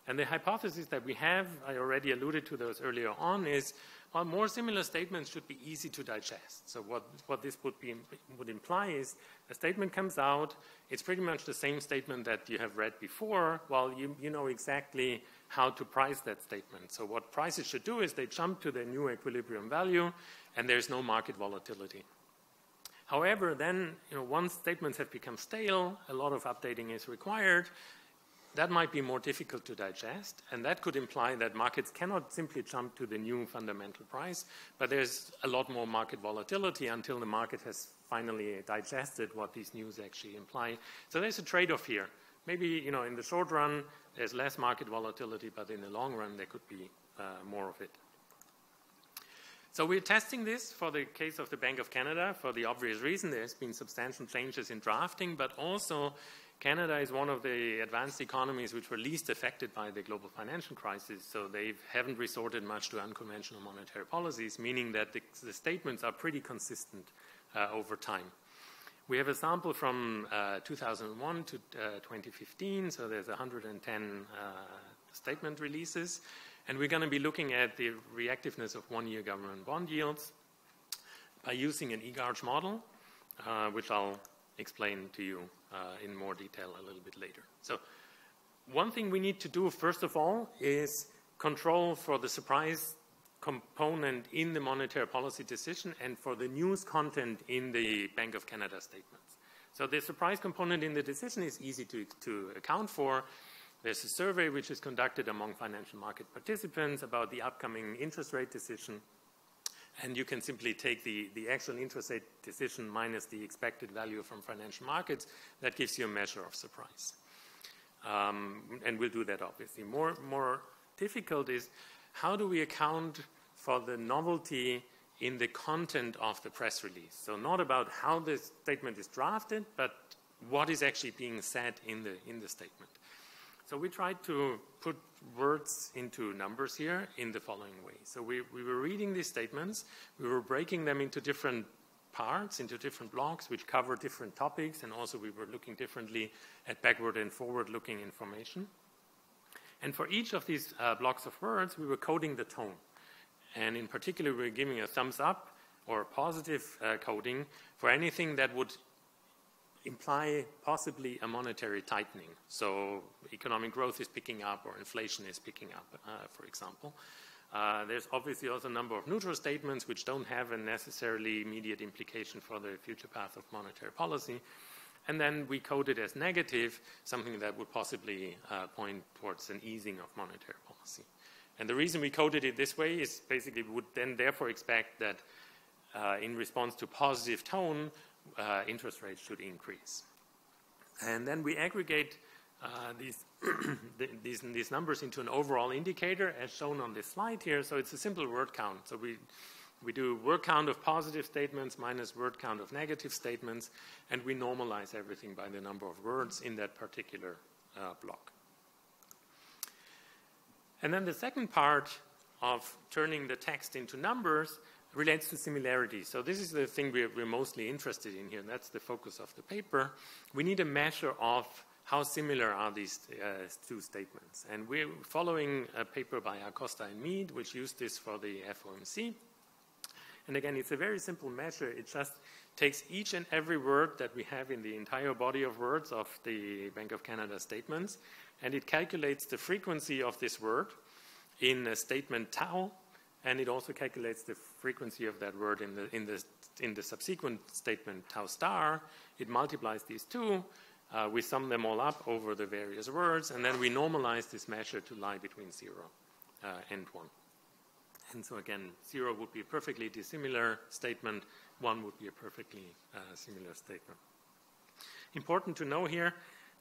And the hypothesis that we have, I already alluded to those earlier on, is well, more similar statements should be easy to digest. So what this would imply is a statement comes out, it's pretty much the same statement that you have read before, while you know exactly how to price that statement. So what prices should do is they jump to their new equilibrium value, and there's no market volatility. However, then, once statements have become stale, a lot of updating is required. That might be more difficult to digest, and that could imply that markets cannot simply jump to the new fundamental price, but there's a lot more market volatility until the market has finally digested what these news actually imply. So there's a trade-off here. Maybe, in the short run, there's less market volatility, but in the long run, there could be more of it. So we're testing this for the case of the Bank of Canada for the obvious reason. There's been substantial changes in drafting, but also Canada is one of the advanced economies which were least affected by the global financial crisis, so they haven't resorted much to unconventional monetary policies, meaning that the statements are pretty consistent over time. We have a sample from 2001 to 2015, so there's 110 statement releases, and we're going to be looking at the reactiveness of one-year government bond yields by using an eGarch model, which I'll explain to you in more detail a little bit later. So one thing we need to do, first of all, is control for the surprise component in the monetary policy decision and for the news content in the Bank of Canada statements. So the surprise component in the decision is easy to account for. There's a survey which is conducted among financial market participants about the upcoming interest rate decision. And you can simply take the actual interest rate decision minus the expected value from financial markets. That gives you a measure of surprise. And we'll do that, obviously. More difficult is how do we account for the novelty in the content of the press release? So not about how the statement is drafted, but what is actually being said in the statement. So we tried to put words into numbers here in the following way. So we were reading these statements, we were breaking them into different parts, into different blocks, which cover different topics, and also we were looking differently at backward and forward-looking information. And for each of these blocks of words, we were coding the tone. And in particular, we were giving a thumbs up or positive coding for anything that would imply possibly a monetary tightening. So economic growth is picking up or inflation is picking up, for example. There's obviously also a number of neutral statements which don't have a necessarily immediate implication for the future path of monetary policy. And then we code it as negative, something that would possibly point towards an easing of monetary policy. And the reason we coded it this way is basically we would then therefore expect that in response to positive tone, interest rates should increase. And then we aggregate these numbers into an overall indicator as shown on this slide here. So it's a simple word count. So we We do word count of positive statements minus word count of negative statements, and we normalize everything by the number of words in that particular block. And then the second part of turning the text into numbers relates to similarity. So this is the thing we're mostly interested in here, and that's the focus of the paper. We need a measure of how similar are these two statements. And we're following a paper by Acosta and Mead, which used this for the FOMC. And again, it's a very simple measure. It just takes each and every word that we have in the entire body of words of the Bank of Canada statements, and it calculates the frequency of this word in a statement tau, and it also calculates the frequency of that word in the subsequent statement tau star. It multiplies these two. We sum them all up over the various words, and then we normalize this measure to lie between 0 and 1. And so again, 0 would be a perfectly dissimilar statement, 1 would be a perfectly similar statement. Important to know here,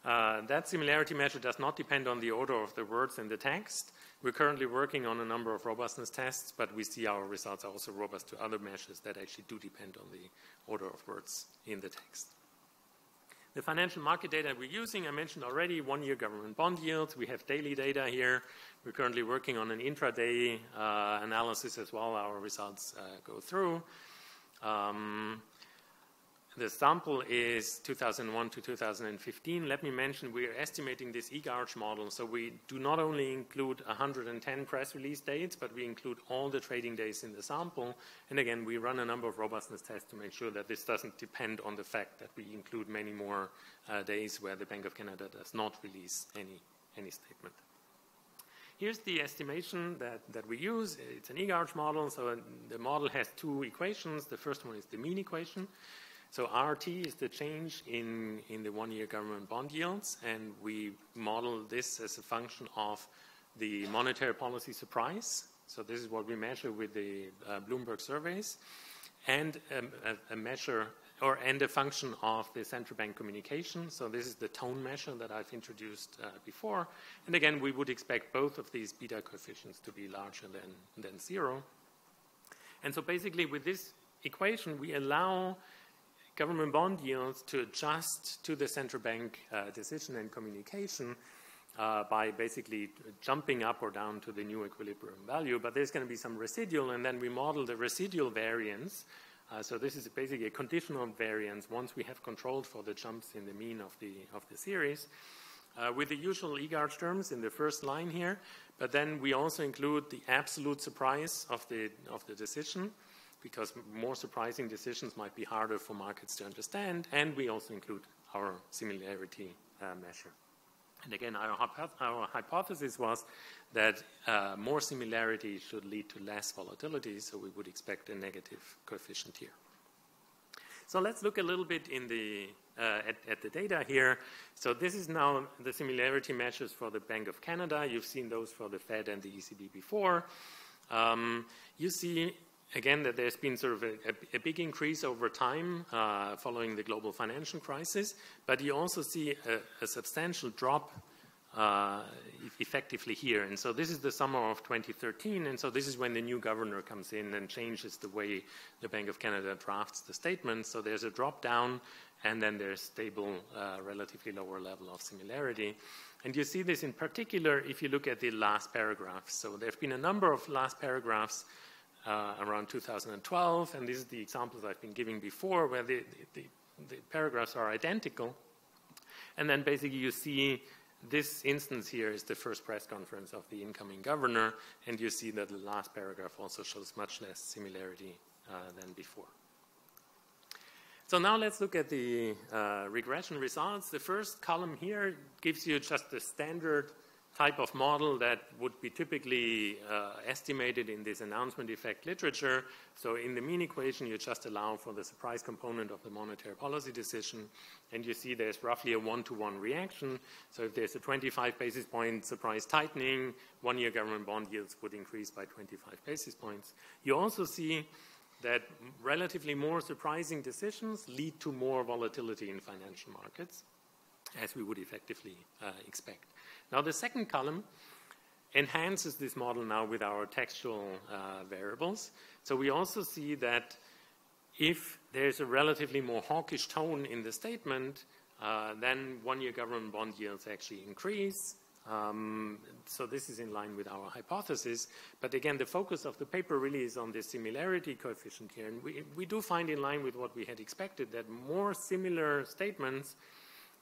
that similarity measure does not depend on the order of the words in the text. We're currently working on a number of robustness tests, but we see our results are also robust to other measures that actually do depend on the order of words in the text. The financial market data we're using, I mentioned already, one-year government bond yields. We have daily data here. We're currently working on an intraday analysis as well. Our results go through. The sample is 2001 to 2015. Let me mention we are estimating this eGarch model, so we do not only include 110 press release dates, but we include all the trading days in the sample. And again, we run a number of robustness tests to make sure that this doesn't depend on the fact that we include many more days where the Bank of Canada does not release any statement. Here's the estimation that we use. It's an eGarch model, so the model has two equations. The first one is the mean equation. So RT is the change in the one-year government bond yields, and we model this as a function of the monetary policy surprise. So this is what we measure with the Bloomberg surveys, and a measure and a function of the central bank communication. So this is the tone measure that I've introduced before. And again, we would expect both of these beta coefficients to be larger than 0. And so basically with this equation, we allow government bond yields to adjust to the central bank decision and communication by basically jumping up or down to the new equilibrium value. But there's going to be some residual, and then we model the residual variance. So this is basically a conditional variance once we have controlled for the jumps in the mean of the series. With the usual eGarch terms in the first line here, but then we also include the absolute surprise of the decision, because more surprising decisions might be harder for markets to understand, and we also include our similarity measure. And again, our hypothesis was that more similarity should lead to less volatility, so we would expect a negative coefficient here. So let's look a little bit in at the data here. So this is now the similarity measures for the Bank of Canada. You've seen those for the Fed and the ECB before. You see again, that there's been sort of a big increase over time following the global financial crisis, but you also see a substantial drop effectively here. And so this is the summer of 2013, and so this is when the new governor comes in and changes the way the Bank of Canada drafts the statement. So there's a drop down, and then there's stable, relatively lower level of similarity. And you see this in particular if you look at the last paragraphs. So there have been a number of last paragraphs around 2012, and these are the examples I've been giving before, where the paragraphs are identical. And then basically you see this instance here is the first press conference of the incoming governor, and you see that the last paragraph also shows much less similarity than before. So now let's look at the regression results. The first column here gives you just the standard type of model that would be typically estimated in this announcement effect literature. So in the mean equation, you just allow for the surprise component of the monetary policy decision, and you see there's roughly a 1-to-1 reaction. So if there's a 25 basis point surprise tightening, one-year government bond yields would increase by 25 basis points. You also see that relatively more surprising decisions lead to more volatility in financial markets, as we would effectively expect. Now, the second column enhances this model now with our textual variables. So we also see that if there's a relatively more hawkish tone in the statement, then one-year government bond yields actually increase. So this is in line with our hypothesis. But again, the focus of the paper really is on the similarity coefficient here. And we do find in line with what we had expected that more similar statements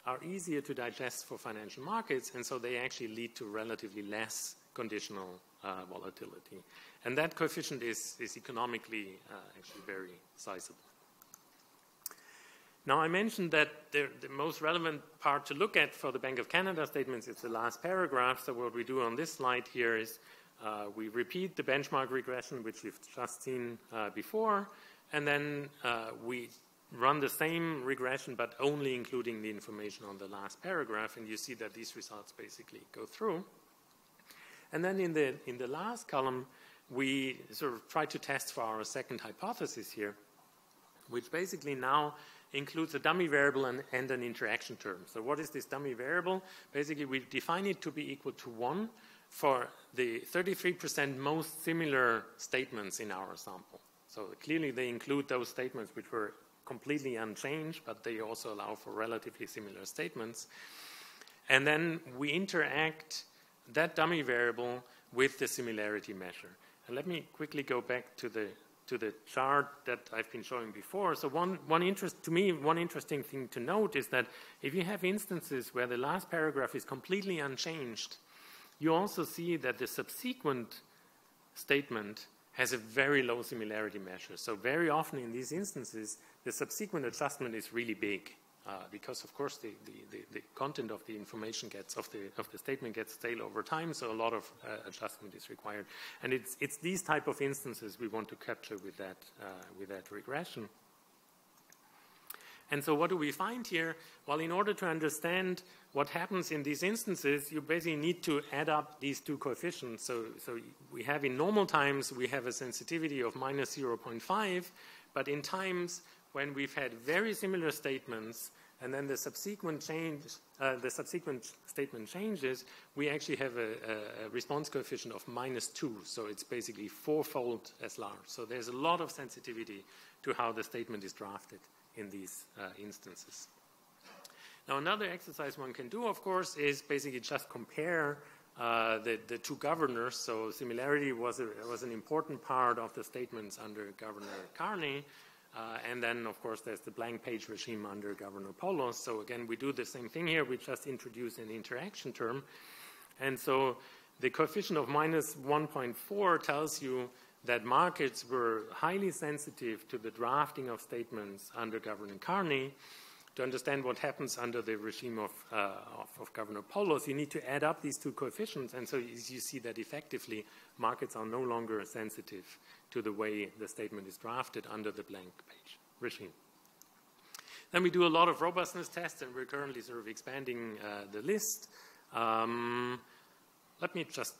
are easier to digest for financial markets, and so they actually lead to relatively less conditional volatility. And that coefficient is economically actually very sizable. Now, I mentioned that the most relevant part to look at for the Bank of Canada statements is the last paragraph. So what we do on this slide here is we repeat the benchmark regression, which we've just seen before, and then we run the same regression, but only including the information on the last paragraph, and you see that these results basically go through. And then in the last column, we sort of try to test for our second hypothesis here, which basically now includes a dummy variable and an interaction term. So what is this dummy variable? Basically, we define it to be equal to 1 for the 33% most similar statements in our sample. So clearly, they include those statements which were completely unchanged, but they also allow for relatively similar statements. And then we interact that dummy variable with the similarity measure. And let me quickly go back to the chart that I've been showing before. So one interesting thing to note is that if you have instances where the last paragraph is completely unchanged, you also see that the subsequent statement has a very low similarity measure. So very often in these instances, the subsequent adjustment is really big because, of course, the content of the information of the statement gets stale over time, so a lot of adjustment is required. And it's these type of instances we want to capture with that regression. And so what do we find here? Well, in order to understand what happens in these instances, you basically need to add up these two coefficients. So we have in normal times, we have a sensitivity of minus 0.5, but in times when we've had very similar statements and then the subsequent statement changes, we actually have a response coefficient of minus 2. So it's basically fourfold as large. So there's a lot of sensitivity to how the statement is drafted in these instances. Now, another exercise one can do, of course, is basically just compare the two governors. So similarity was an important part of the statements under Governor Carney. And then, of course, there's the blank page regime under Governor Polos. So again, we do the same thing here. We just introduce an interaction term. And so the coefficient of minus 1.4 tells you that markets were highly sensitive to the drafting of statements under Governor Carney. To understand what happens under the regime of Governor Polos, you need to add up these two coefficients, and so you see that effectively markets are no longer sensitive to the way the statement is drafted under the blank page regime. Then we do a lot of robustness tests, and we're currently sort of expanding the list. Let me just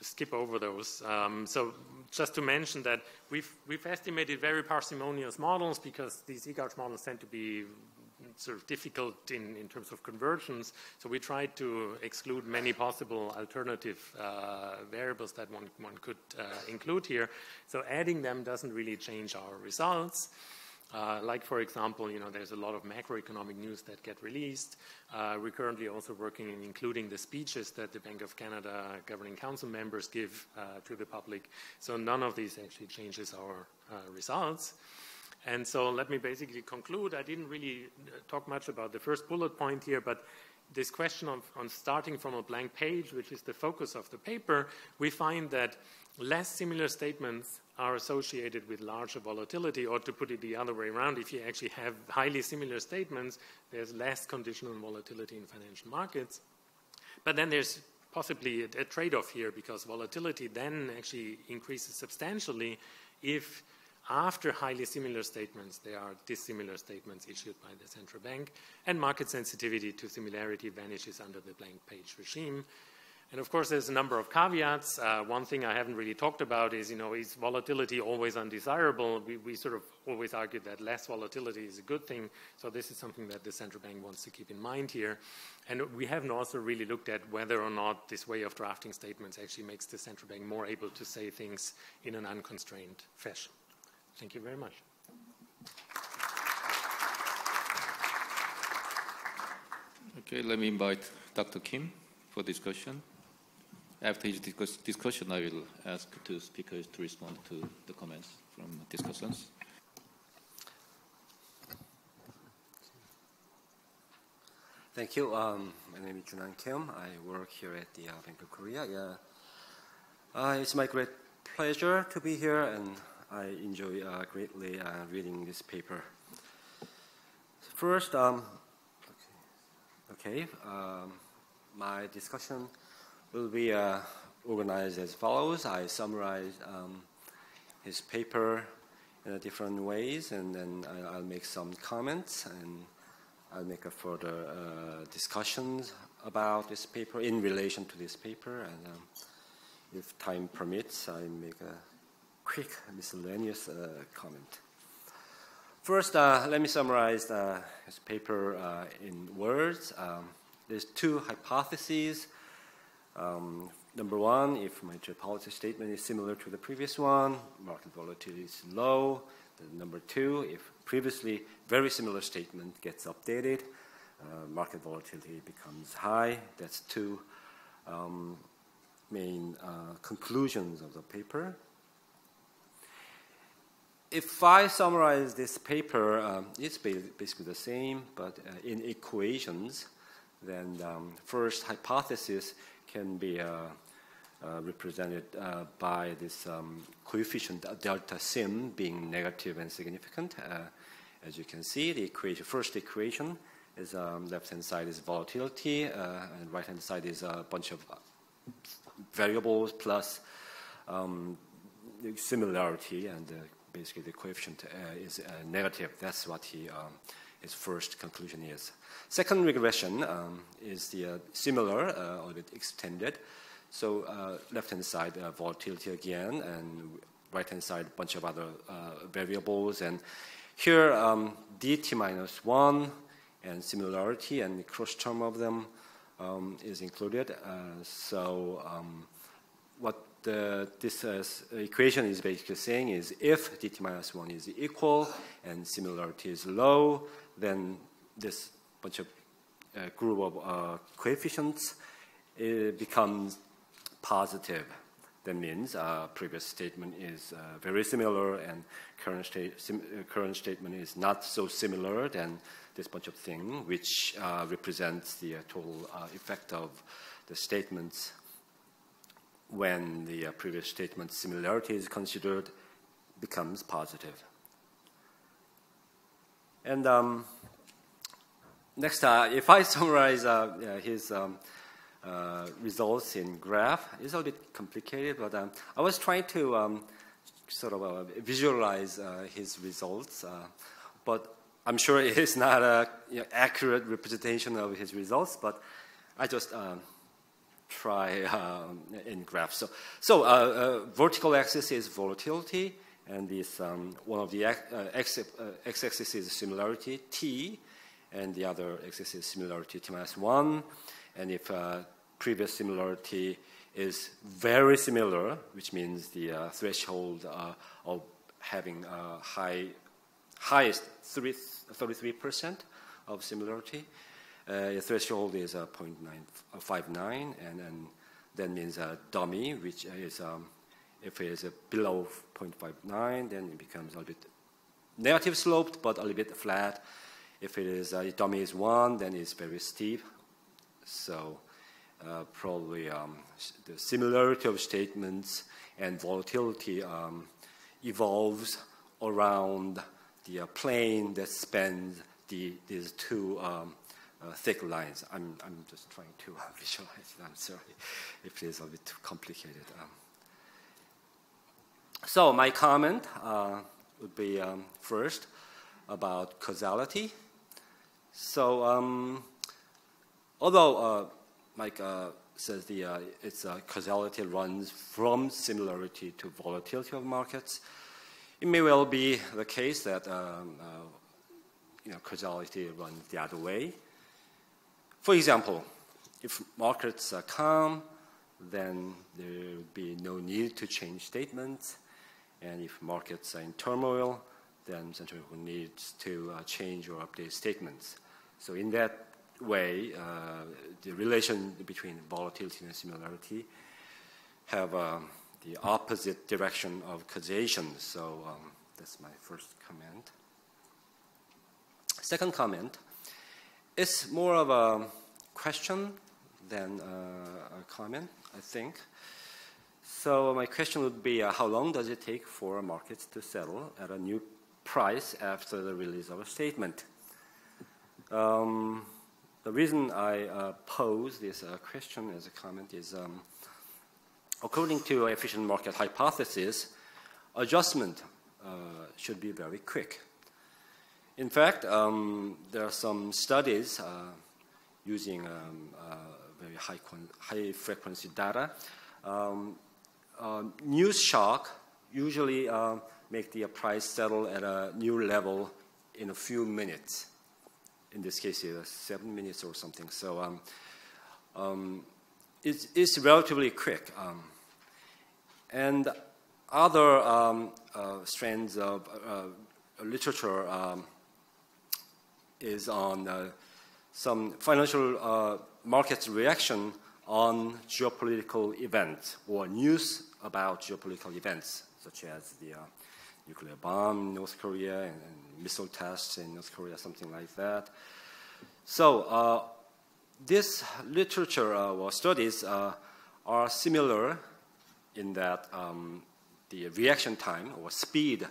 skip over those. So just to mention that we've estimated very parsimonious models because these EGARCH models tend to be sort of difficult in terms of conversions. So we tried to exclude many possible alternative variables that one could include here. So adding them doesn't really change our results. Like, for example, there's a lot of macroeconomic news that get released. We're currently also working in including the speeches that the Bank of Canada Governing Council members give to the public. So none of these actually changes our results. And so let me basically conclude. I didn't really talk much about the first bullet point here, but this question on starting from a blank page, which is the focus of the paper, we find that less similar statements are associated with larger volatility, or to put it the other way around, if you actually have highly similar statements, there's less conditional volatility in financial markets. But then there's possibly a trade-off here, because volatility then actually increases substantially if after highly similar statements, there are dissimilar statements issued by the central bank, and market sensitivity to similarity vanishes under the blank page regime. And of course, there's a number of caveats. One thing I haven't really talked about is, is volatility always undesirable? We sort of always argue that less volatility is a good thing. So this is something that the central bank wants to keep in mind here. And we haven't also really looked at whether or not this way of drafting statements actually makes the central bank more able to say things in an unconstrained fashion. Thank you very much. Okay, let me invite Dr. Kim for discussion. After his discussion, I will ask two speakers to respond to the comments from discussants. Thank you. My name is Junhan Kim. I work here at the Bank of Korea. It's my great pleasure to be here, and I enjoy greatly reading this paper. First, my discussion will be organized as follows. I summarize his paper in different ways, and then I'll make some comments, and I'll make a further discussions about this paper in relation to this paper, and if time permits, I make a quick miscellaneous comment. First, let me summarize his paper in words. There's two hypotheses. Number one, if my policy statement is similar to the previous one, market volatility is low. Then number two, if previously very similar statement gets updated, market volatility becomes high. That's two main conclusions of the paper. If I summarize this paper, it's basically the same, but in equations, then first hypothesis can be represented by this coefficient delta sim being negative and significant. As you can see, the first equation is left-hand side is volatility, and right-hand side is a bunch of variables plus similarity, and basically the coefficient is negative. That's what his first conclusion is. Second regression is the similar, or the extended. So left-hand side, volatility again, and right-hand side, a bunch of other variables. And here, dt minus 1 and similarity and the cross-term of them is included. What this equation is basically saying is if dt minus 1 is equal and similarity is low, then this bunch of group of coefficients becomes positive. That means previous statement is very similar and current statement is not so similar than this bunch of things, which represents the total effect of the statements when the previous statement similarity is considered becomes positive. And next, if I summarize his results in graph, it's a little bit complicated, but I was trying to sort of visualize his results, but I'm sure it is not an accurate representation of his results, but I just try in graphs. So vertical axis is volatility, and this one of the x-axis is similarity, t, and the other axis is similarity, t minus 1. And if previous similarity is very similar, which means the threshold of having highest 33% of similarity, the threshold is 0.959, and that means a dummy, which is if it is below 0.59, then it becomes a little bit negative sloped, but a little bit flat. If it is dummy is 1, then it's very steep. So probably the similarity of statements and volatility evolves around the plane that spans these two thick lines. I'm just trying to visualize it. I'm sorry if it is a bit too complicated. So my comment would be first about causality. So although says its causality runs from similarity to volatility of markets. It may well be the case that causality runs the other way. For example, if markets are calm, then there would be no need to change statements. And if markets are in turmoil, then central bank needs to change or update statements. So in that way, the relation between volatility and similarity have the opposite direction of causation. So that's my first comment. Second comment is more of a question than a comment, I think. So my question would be, how long does it take for markets to settle at a new price after the release of a statement? The reason I pose this question as a comment is, according to efficient market hypothesis, adjustment should be very quick. In fact, there are some studies using very high frequency data. News shock usually make the price settle at a new level in a few minutes. In this case, 7 minutes or something. So it's relatively quick. And other strands of literature is on some financial markets reaction on geopolitical events or news about geopolitical events, such as the nuclear bomb in North Korea and missile tests in North Korea, something like that. So this literature or studies are similar in that the reaction time or speed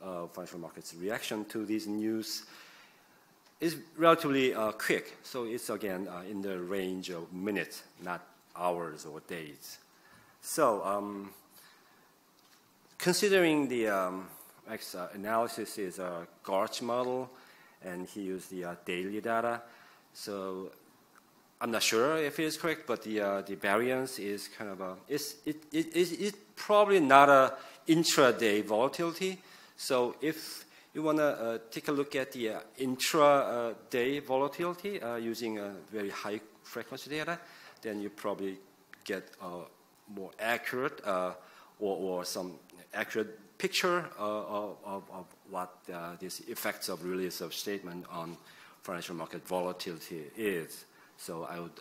of financial markets reaction to these news is relatively quick. So it's again in the range of minutes, not hours or days. So considering the analysis is a Garch model, and he used the daily data. So I'm not sure if it is correct, but the variance is kind of it's probably not a intraday volatility. So if you want to take a look at the intraday volatility using a very high frequency data, then you probably get a more accurate or some accurate picture of what these effects of release of statement on financial market volatility is. So I would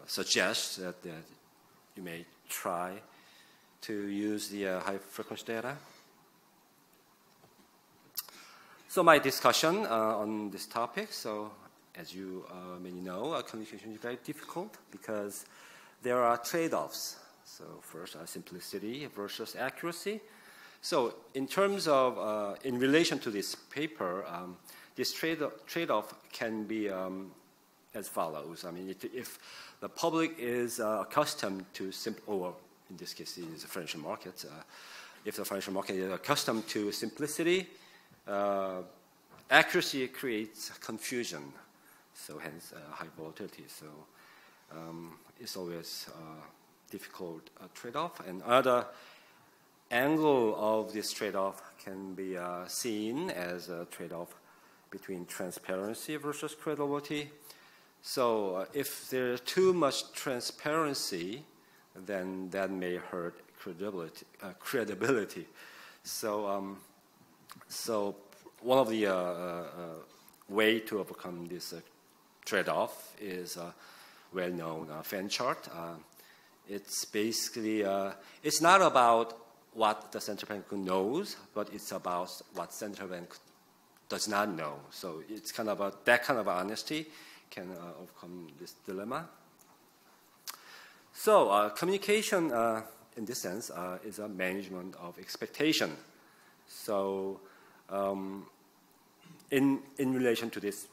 suggest that you may try to use the high frequency data. So my discussion on this topic, so as you may know, communication is very difficult because there are trade-offs. So first, simplicity versus accuracy. So in terms of, in relation to this paper, this trade-off can be as follows. I mean, if the public is accustomed to or in this case, it is the financial markets. If the financial market is accustomed to simplicity, accuracy creates confusion. So hence, high volatility. So it's always difficult trade-off. And other angle of this trade-off can be seen as a trade-off between transparency versus credibility. So if there's too much transparency, then that may hurt credibility. So, so one of the way to overcome this trade-off is a well-known fan chart. It's basically, it's not about what the central bank knows, but it's about what central bank does not know. So it's kind of that kind of honesty can overcome this dilemma. So communication, in this sense, is a management of expectation. So in relation to this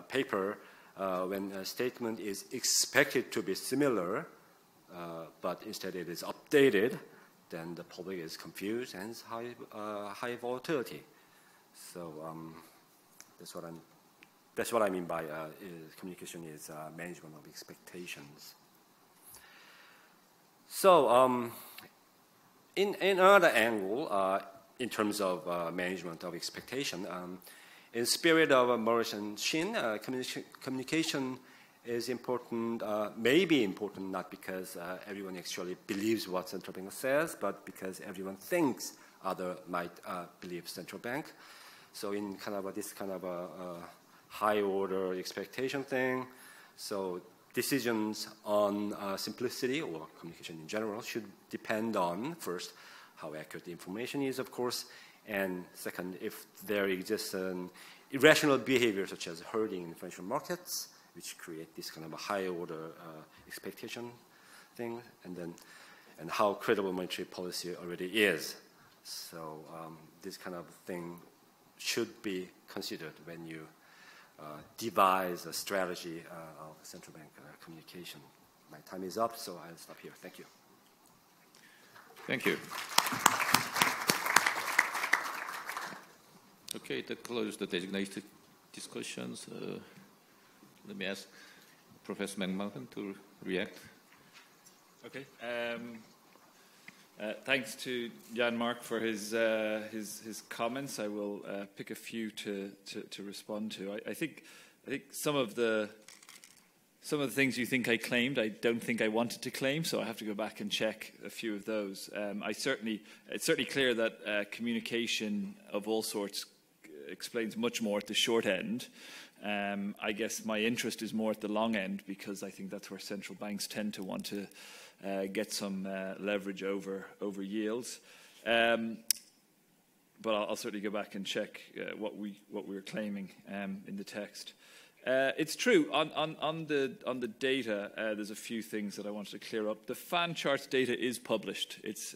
paper, when a statement is expected to be similar, but instead it is updated, then the public is confused and high volatility. So that's what I'm that's what I mean by communication is management of expectations. So in another angle, in terms of management of expectation, in spirit of Morris and Shin, communication is important, maybe important not because everyone actually believes what central bank says, but because everyone thinks other might believe central bank. So in kind of this kind of a high order expectation thing, so decisions on simplicity or communication in general should depend on, first, how accurate the information is, of course, and second, if there exists an irrational behavior such as herding in financial markets, which create this kind of a high order expectation thing, and how credible monetary policy already is. So this kind of thing should be considered when you devise a strategy of central bank communication. My time is up, so I'll stop here. Thank you. Thank you. Okay, that closes the designated discussions. Let me ask Professor McMahon to react. Okay. Thanks to Jan Mark for his comments. I will pick a few to respond to. I think some of the things you think I claimed, I don't think I wanted to claim, so I have to go back and check a few of those. It's certainly clear that communication of all sorts explains much more at the short end. I guess my interest is more at the long end because I think that's where central banks tend to want to get some leverage over yields. But I'll certainly go back and check what we were claiming in the text. It's true on the data. There's a few things that I wanted to clear up. The fan charts data is published. It's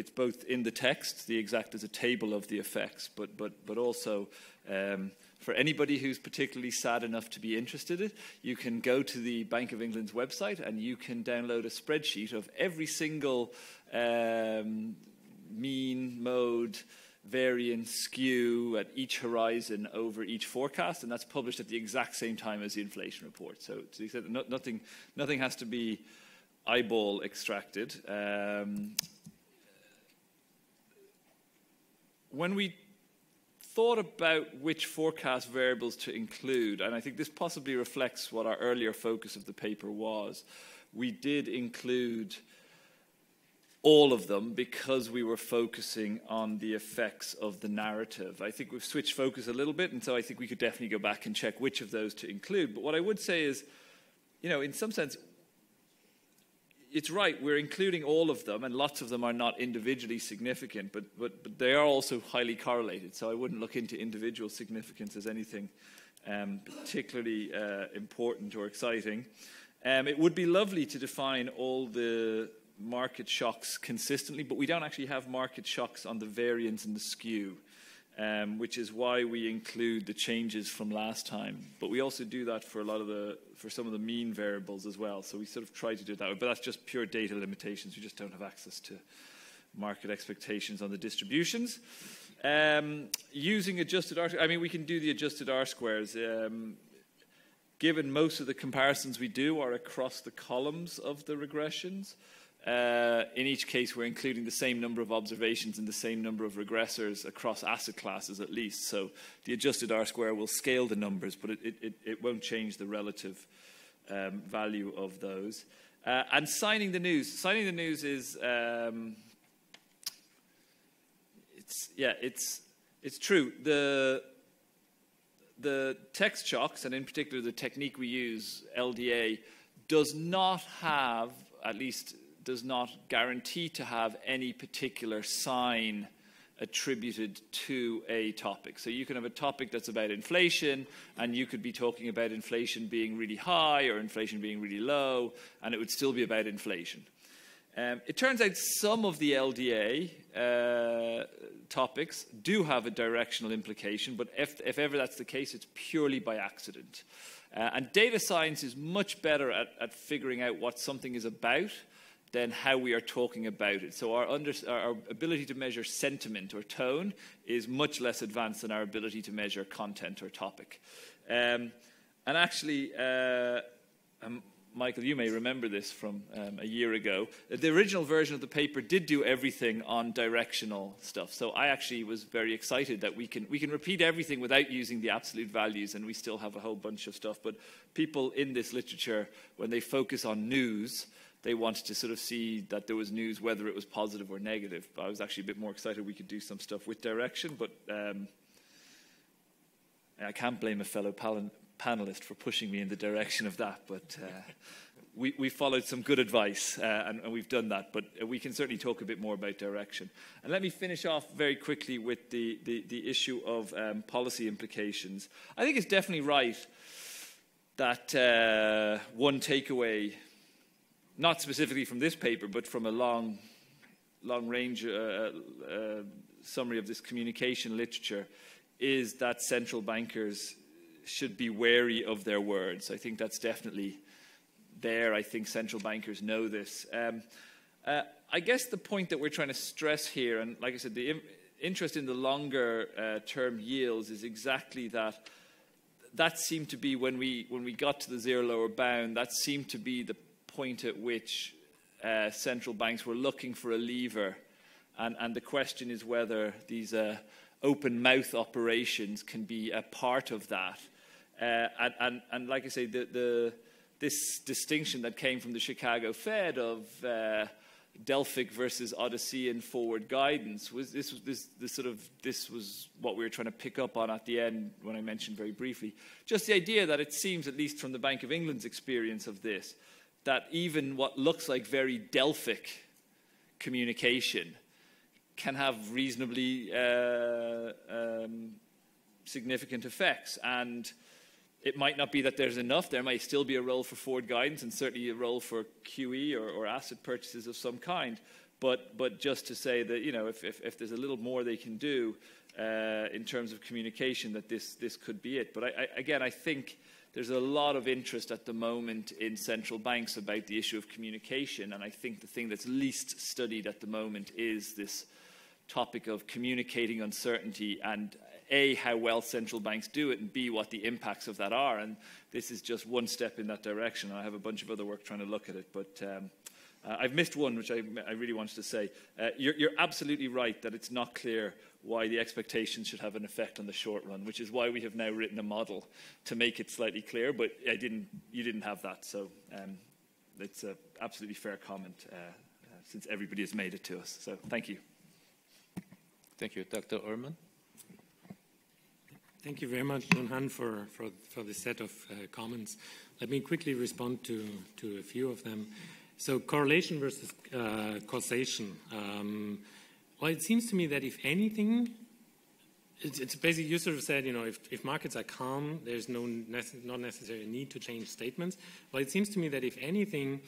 both in the text, the exact as a table of the effects, but also for anybody who's particularly sad enough to be interested in it, you can go to the Bank of England's website and you can download a spreadsheet of every single mean, mode, variance, skew at each horizon over each forecast, and that's published at the exact same time as the inflation report. So to the extent that nothing has to be eyeball extracted. When we thought about which forecast variables to include, and I think this possibly reflects what our earlier focus of the paper was, we did include all of them because we were focusing on the effects of the narrative. I think we've switched focus a little bit, and so I think we could definitely go back and check which of those to include. But what I would say is, in some sense, it's right, we're including all of them, and lots of them are not individually significant, but they are also highly correlated, so I wouldn't look into individual significance as anything particularly important or exciting. It would be lovely to define all the market shocks consistently, but we don't actually have market shocks on the variance and the skew, which is why we include the changes from last time. But we also do that for some of the mean variables as well. So we sort of try to do it that way, but that's just pure data limitations. We just don't have access to market expectations on the distributions. Using adjusted R, we can do the adjusted R-squares. Given most of the comparisons we do are across the columns of the regressions, in each case, we're including the same number of observations and the same number of regressors across asset classes at least. So the adjusted R-square will scale the numbers, but it won't change the relative value of those. And signing the news. Signing the news is, it's true. The text shocks, and in particular the technique we use, LDA, does not have, at least does not guarantee to have any particular sign attributed to a topic. So you can have a topic that's about inflation, and you could be talking about inflation being really high or inflation being really low, and it would still be about inflation. It turns out some of the LDA topics do have a directional implication, but if ever that's the case, it's purely by accident. And data science is much better at figuring out what something is about than how we are talking about it. So our ability to measure sentiment or tone is much less advanced than our ability to measure content or topic. And actually, Michael, you may remember this from a year ago. The original version of the paper did do everything on directional stuff. So I actually was very excited that we can repeat everything without using the absolute values, and we still have a whole bunch of stuff. But people in this literature, when they focus on news, they wanted to sort of see that there was news, whether it was positive or negative. But I was actually a bit more excited we could do some stuff with direction, but I can't blame a fellow panelist for pushing me in the direction of that, but we followed some good advice, and we've done that, but we can certainly talk a bit more about direction. And let me finish off very quickly with the issue of policy implications. I think it's definitely right that one takeaway, not specifically from this paper, but from a long range summary of this communication literature, is that central bankers should be wary of their words. I think that's definitely there. I think central bankers know this. I guess the point that we're trying to stress here, and like I said, the interest in the longer term yields is exactly that. That seemed to be, when we got to the zero lower bound, that seemed to be the point at which central banks were looking for a lever. And the question is whether these open mouth operations can be a part of that. And like I say, this distinction that came from the Chicago Fed of Delphic versus Odyssean forward guidance this was what we were trying to pick up on at the end when I mentioned very briefly. Just the idea that it seems, at least from the Bank of England's experience of this, that even what looks like very Delphic communication can have reasonably significant effects. And it might not be that there's enough. There might still be a role for forward guidance and certainly a role for QE or asset purchases of some kind. But just to say that, you know, if there's a little more they can do in terms of communication, that this could be it. But I think there's a lot of interest at the moment in central banks about the issue of communication. And I think the thing that's least studied at the moment is this topic of communicating uncertainty, and A, how well central banks do it, and B, what the impacts of that are. And this is just one step in that direction. I have a bunch of other work trying to look at it, but I've missed one, which I really wanted to say. You're absolutely right that it's not clear why the expectations should have an effect on the short run, which is why we have now written a model to make it slightly clear, but you didn't have that. So it's an absolutely fair comment since everybody has made it to us. So thank you. Thank you. Dr. Ehrmann? Thank you very much, John Han, for this set of comments. Let me quickly respond to a few of them. So correlation versus causation. Well, it seems to me that if anything, it's basically, you sort of said, you know, if markets are calm, there's not necessarily a need to change statements. Well, it seems to me that if anything,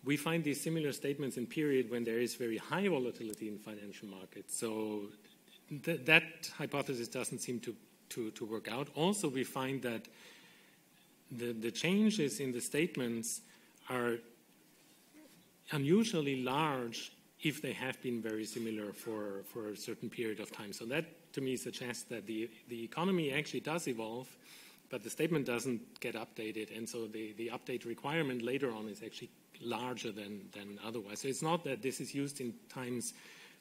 we find these similar statements in period when there is very high volatility in financial markets. So that hypothesis doesn't seem to work out. Also, we find that the changes in the statements are unusually large if they have been very similar for a certain period of time. So that, to me, suggests that the economy actually does evolve, but the statement doesn't get updated. And so the update requirement later on is actually larger than otherwise. So it's not that this is used in times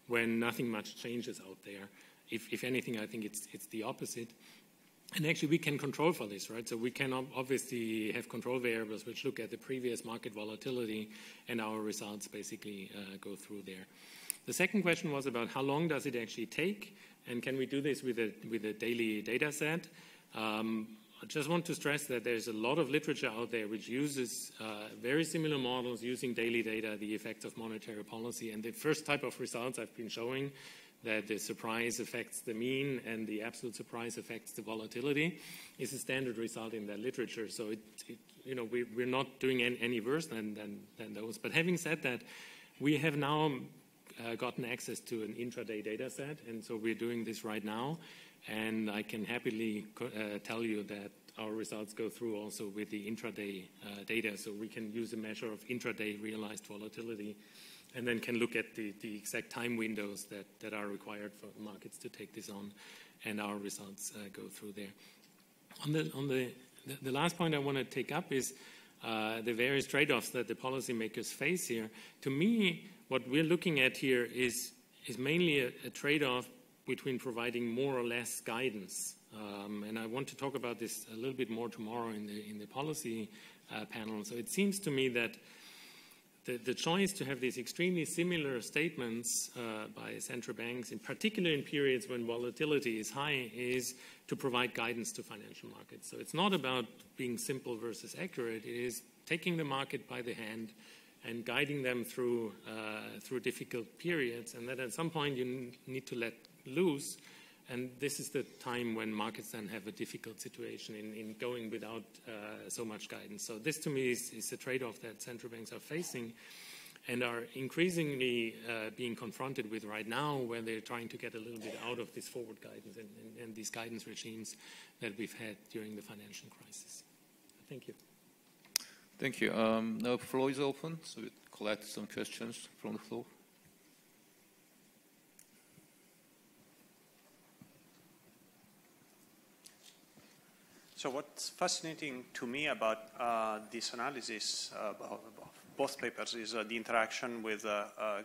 when nothing much changes out there. If anything, I think it's the opposite. And actually, we can control for this, right? So we can obviously have control variables which look at the previous market volatility, and our results basically go through there. The second question was about how long does it actually take, and can we do this with a daily data set? I just want to stress that there's a lot of literature out there which uses very similar models using daily data, the effects of monetary policy. And the first type of results I've been showing, that the surprise affects the mean and the absolute surprise affects the volatility, is a standard result in that literature. So you know, we're not doing any worse than those. But having said that, we have now gotten access to an intraday data set, and so we're doing this right now. And I can happily tell you that our results go through also with the intraday data. So we can use a measure of intraday realized volatility and then can look at the exact time windows that are required for markets to take this on, and our results go through there. On the last point I want to take up is the various trade-offs that the policymakers face here. To me, what we're looking at here is mainly a trade-off between providing more or less guidance. And I want to talk about this a little bit more tomorrow in the policy panel. So it seems to me that the choice to have these extremely similar statements by central banks, in particular in periods when volatility is high, is to provide guidance to financial markets. So it's not about being simple versus accurate. It is taking the market by the hand and guiding them through difficult periods, and that at some point you need to let loose. And this is the time when markets then have a difficult situation in going without so much guidance. So this, to me, is a trade-off that central banks are facing and are increasingly being confronted with right now, where they're trying to get a little bit out of this forward guidance and these guidance regimes that we've had during the financial crisis. Thank you. Thank you. Now the floor is open, so we collect some questions from the floor. So what's fascinating to me about this analysis of both papers is the interaction with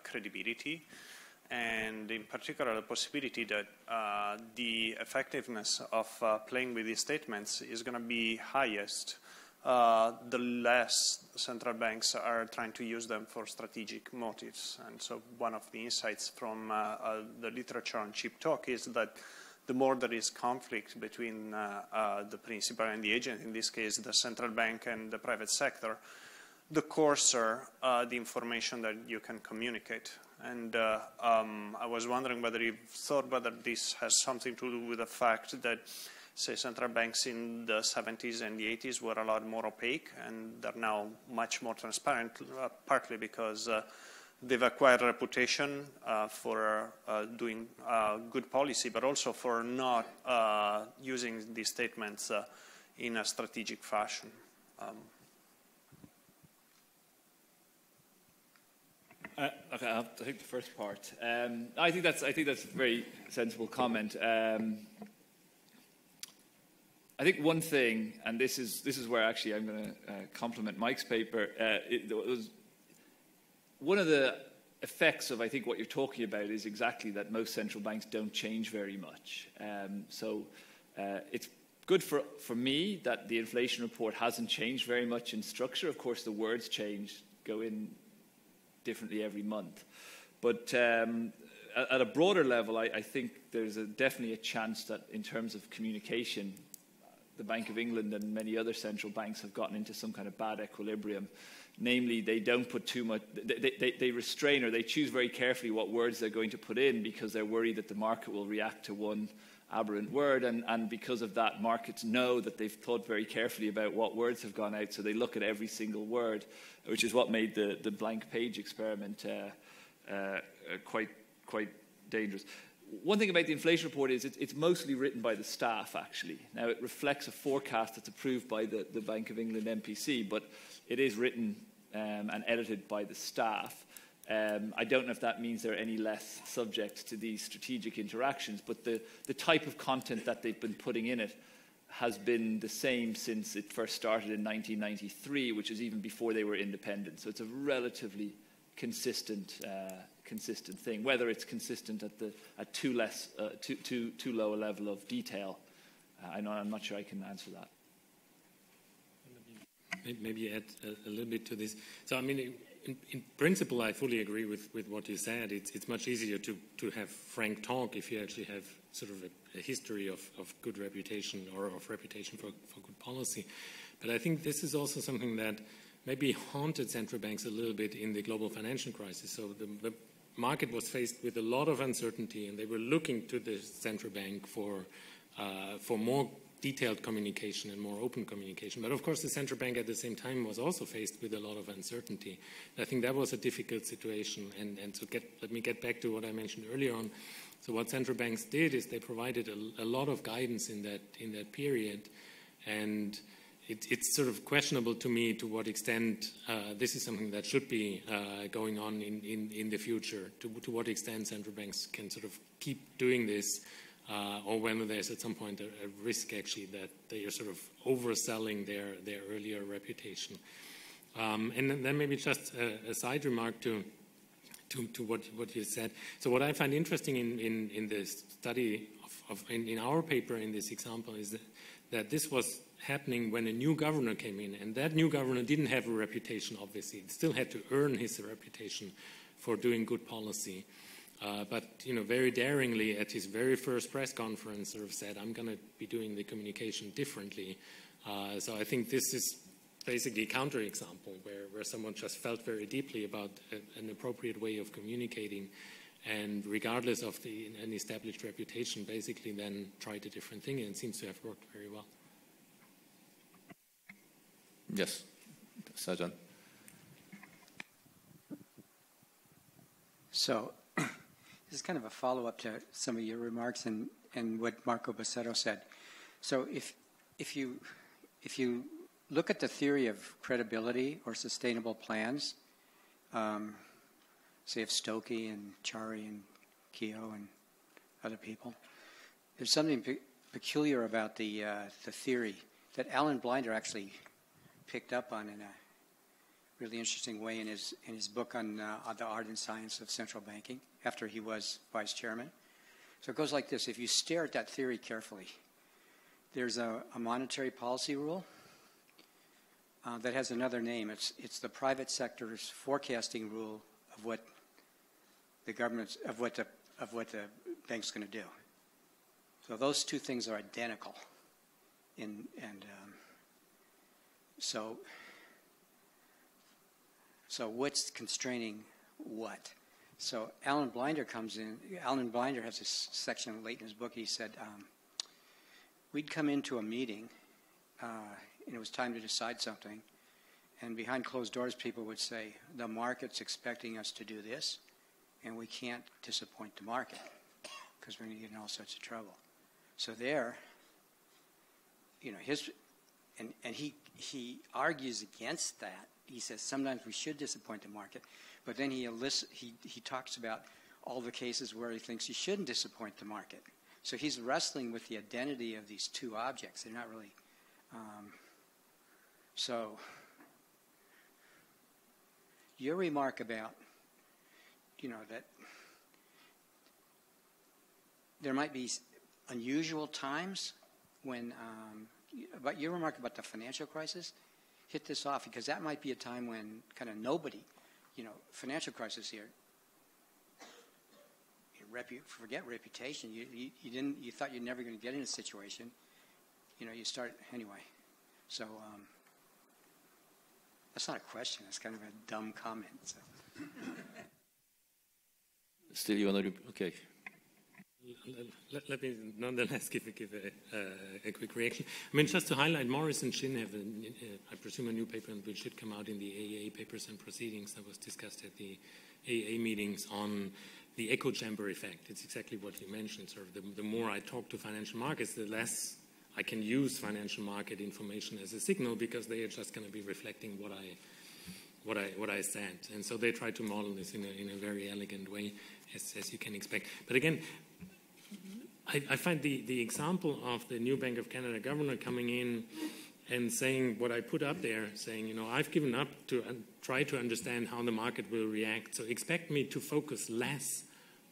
credibility, and in particular the possibility that the effectiveness of playing with these statements is going to be highest the less central banks are trying to use them for strategic motives. And so one of the insights from the literature on cheap talk is that the more there is conflict between the principal and the agent, in this case the central bank and the private sector, the coarser the information that you can communicate. And I was wondering whether you thought whether this has something to do with the fact that, say, central banks in the 70s and the 80s were a lot more opaque, and they're now much more transparent, partly because they've acquired a reputation for doing good policy, but also for not using these statements in a strategic fashion. Okay, I'll take the first part. I think that's a very sensible comment. I think one thing, and this is where actually I'm going to compliment Mike's paper. It was one of the effects of, I think, what you're talking about is exactly that most central banks don't change very much. So it's good for me that the inflation report hasn't changed very much in structure. Of course, the words change, go in differently every month. But at a broader level, I think there's definitely a chance that in terms of communication, the Bank of England and many other central banks have gotten into some kind of bad equilibrium. Namely, they don't put too much, they restrain or they choose very carefully what words they're going to put in because they're worried that the market will react to one aberrant word, and because of that, markets know that they've thought very carefully about what words have gone out, so they look at every single word, which is what made the blank page experiment quite dangerous. One thing about the inflation report is it's mostly written by the staff, actually. Now, it reflects a forecast that's approved by the Bank of England MPC, but it is written and edited by the staff. I don't know if that means they're any less subject to these strategic interactions, but the type of content that they've been putting in it has been the same since it first started in 1993, which is even before they were independent. So it's a relatively consistent thing. Whether it's consistent at too low a level of detail, I'm not sure I can answer that. Maybe add a little bit to this. So I mean, in principle, I fully agree with what you said. It's much easier to have frank talk if you actually have sort of a history of good reputation or of reputation for good policy. But I think this is also something that maybe haunted central banks a little bit in the global financial crisis. So the market was faced with a lot of uncertainty, and they were looking to the central bank for more detailed communication and more open communication. But of course, the central bank at the same time was also faced with a lot of uncertainty. And I think that was a difficult situation. And so let me get back to what I mentioned earlier on. So what central banks did is they provided a lot of guidance in that period, and it's sort of questionable to me to what extent this is something that should be going on in the future, to what extent central banks can sort of keep doing this, or whether there's at some point a risk actually that they are sort of overselling their earlier reputation. And then maybe just a side remark to what you said. So what I find interesting in the study in our paper in this example is that this was happening when a new governor came in, and that new governor didn't have a reputation, obviously. He still had to earn his reputation for doing good policy. But very daringly at his very first press conference sort of said, I'm going to be doing the communication differently. So I think this is basically a counterexample where someone just felt very deeply about an appropriate way of communicating, and regardless of an established reputation, basically then tried a different thing, and it seems to have worked very well. Yes, Sajan. So this is kind of a follow-up to some of your remarks and what Marco Bassetto said. So if you look at the theory of credibility or sustainable plans, say of Stokey and Chari and Keogh and other people, there's something peculiar about the theory that Alan Blinder actually picked up on in a really interesting way in his book on the art and science of central banking after he was vice chairman. So it goes like this. If you stare at that theory carefully, there's a monetary policy rule that has another name. It's the private sector's forecasting rule of what the government's of what the bank's going to do. So those two things are identical. So what's constraining what? So Alan Blinder comes in. Alan Blinder has this section late in his book. He said, we'd come into a meeting, and it was time to decide something, and behind closed doors people would say, the market's expecting us to do this, and we can't disappoint the market because we're going to get in all sorts of trouble. So there, and he argues against that. He says sometimes we should disappoint the market, but then he talks about all the cases where he thinks you shouldn't disappoint the market. So he's wrestling with the identity of these two objects. They're not really. So your remark about, that there might be unusual times when, but your remark about the financial crisis, hit this off, because that might be a time when kind of nobody, financial crisis here, forget reputation. You thought you're never going to get in a situation. You start anyway. So that's not a question. It's kind of a dumb comment. So. Still, you want to? Okay. Let me nonetheless give a quick reaction. I mean, just to highlight, Morris and Shin have, I presume, a new paper which should come out in the AA Papers and Proceedings that was discussed at the AA meetings on the echo chamber effect. It's exactly what you mentioned. Sort of the more I talk to financial markets, the less I can use financial market information as a signal, because they are just going to be reflecting what I said. And so they try to model this in a very elegant way, as you can expect. But again, I find the example of the new Bank of Canada governor coming in and saying what I put up there, saying, I've given up to try to understand how the market will react. So expect me to focus less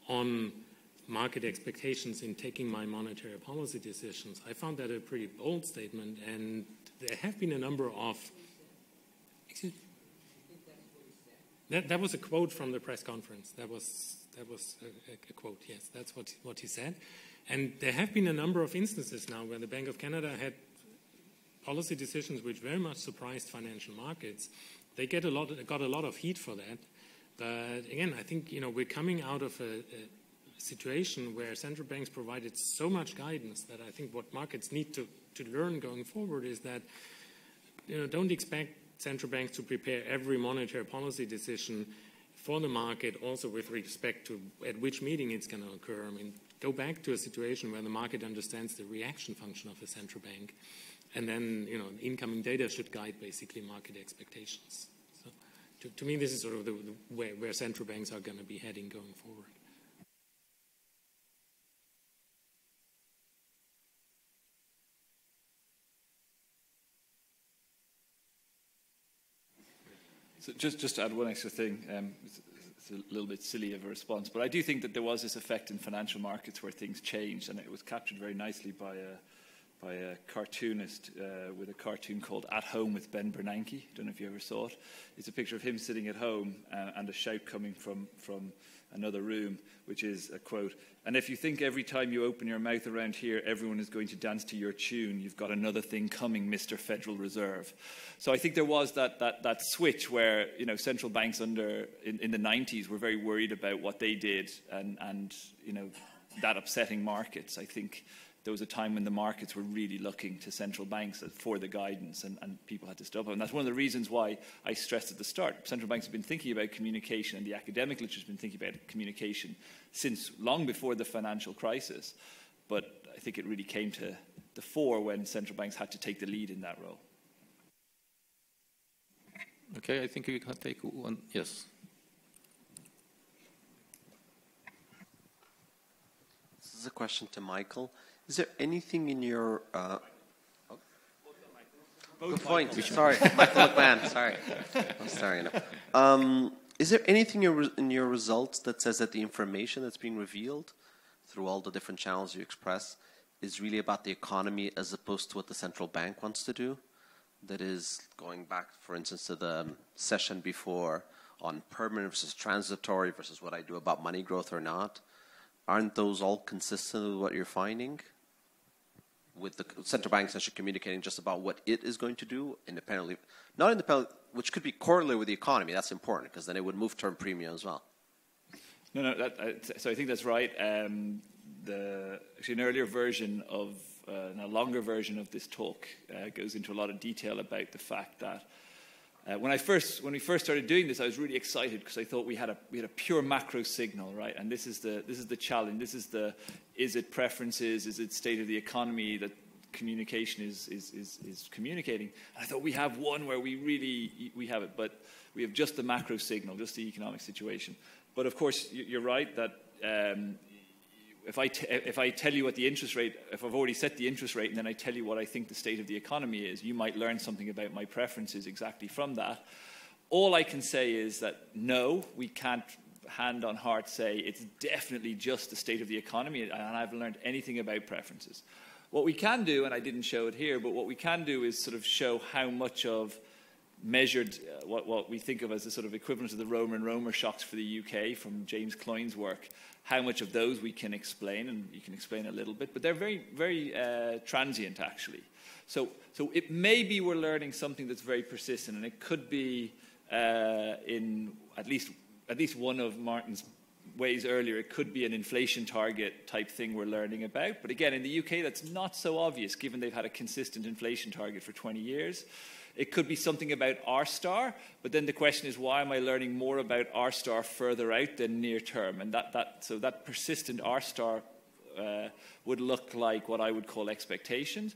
on market expectations in taking my monetary policy decisions. I found that a pretty bold statement, and there have been a number of... Excuse me? That was a quote from the press conference. That was a quote, yes. That's what he said. And there have been a number of instances now where the Bank of Canada had policy decisions which very much surprised financial markets. They got a lot of heat for that. But again, I think we're coming out of a situation where central banks provided so much guidance that I think what markets need to learn going forward is that don't expect central banks to prepare every monetary policy decision for the market, also with respect to at which meeting it's going to occur. I mean, go back to a situation where the market understands the reaction function of a central bank, and then, you know, incoming data should guide basically market expectations. So to me, this is sort of the way where central banks are going to be heading going forward. So just to add one extra thing, it's a little bit silly of a response, but I do think that there was this effect in financial markets where things changed, and it was captured very nicely by a cartoonist with a cartoon called At Home with Ben Bernanke. I don't know if you ever saw it. It's a picture of him sitting at home and a shout coming from another room, which is a quote, "And if you think every time you open your mouth around here, everyone is going to dance to your tune, you've got another thing coming, Mr. Federal Reserve." So I think there was that switch where, you know, central banks in the 90s were very worried about what they did and you know, that upsetting markets. I think there was a time when the markets were really looking to central banks for the guidance, and people had to step up. And that's one of the reasons why I stressed at the start. Central banks have been thinking about communication, and the academic literature has been thinking about communication since long before the financial crisis. But I think it really came to the fore when central banks had to take the lead in that role. Okay, I think we can take one. Yes. This is a question to Michael. Is there anything in your... Good point. Sorry, Michael McMahon. Sorry. I'm sorry. No. Is there anything in your results that says that the information that's being revealed through all the different channels you express is really about the economy as opposed to what the central bank wants to do? That is, going back, for instance, to the session before on permanent versus transitory versus what I do about money growth or not. Aren't those all consistent with what you're finding? With the central banks actually communicating just about what it is going to do independently, not independently, which could be correlated with the economy. That's important because then it would move term premium as well. No, so I think that's right. Actually, an earlier version of, a longer version of this talk goes into a lot of detail about the fact that when we first started doing this, I was really excited because I thought we had a pure macro signal, right? And this is the challenge. This is is it preferences? Is it state of the economy that communication is communicating? And I thought we have one where we have it, but we have just the macro signal, just the economic situation. But of course, you're right that if I tell you what the interest rate, if I've already set the interest rate and then I tell you what I think the state of the economy is, you might learn something about my preferences exactly from that. All I can say is that no, we can't hand on heart say it's definitely just the state of the economy and I've learned anything about preferences. What we can do, and I didn't show it here, but what we can do is sort of show how much of measured what we think of as the sort of equivalent of the Romer shocks for the UK from James Cloyne's work, how much of those we can explain, and you can explain a little bit, but they're very, very transient actually. So it may be we're learning something that's very persistent, and it could be in at least one of Martin's ways earlier, it could be an inflation target type thing we're learning about. But again, in the UK, that's not so obvious, given they've had a consistent inflation target for 20 years. It could be something about R-star, but then the question is, why am I learning more about R-star further out than near term? And so that persistent R-star would look like what I would call expectations.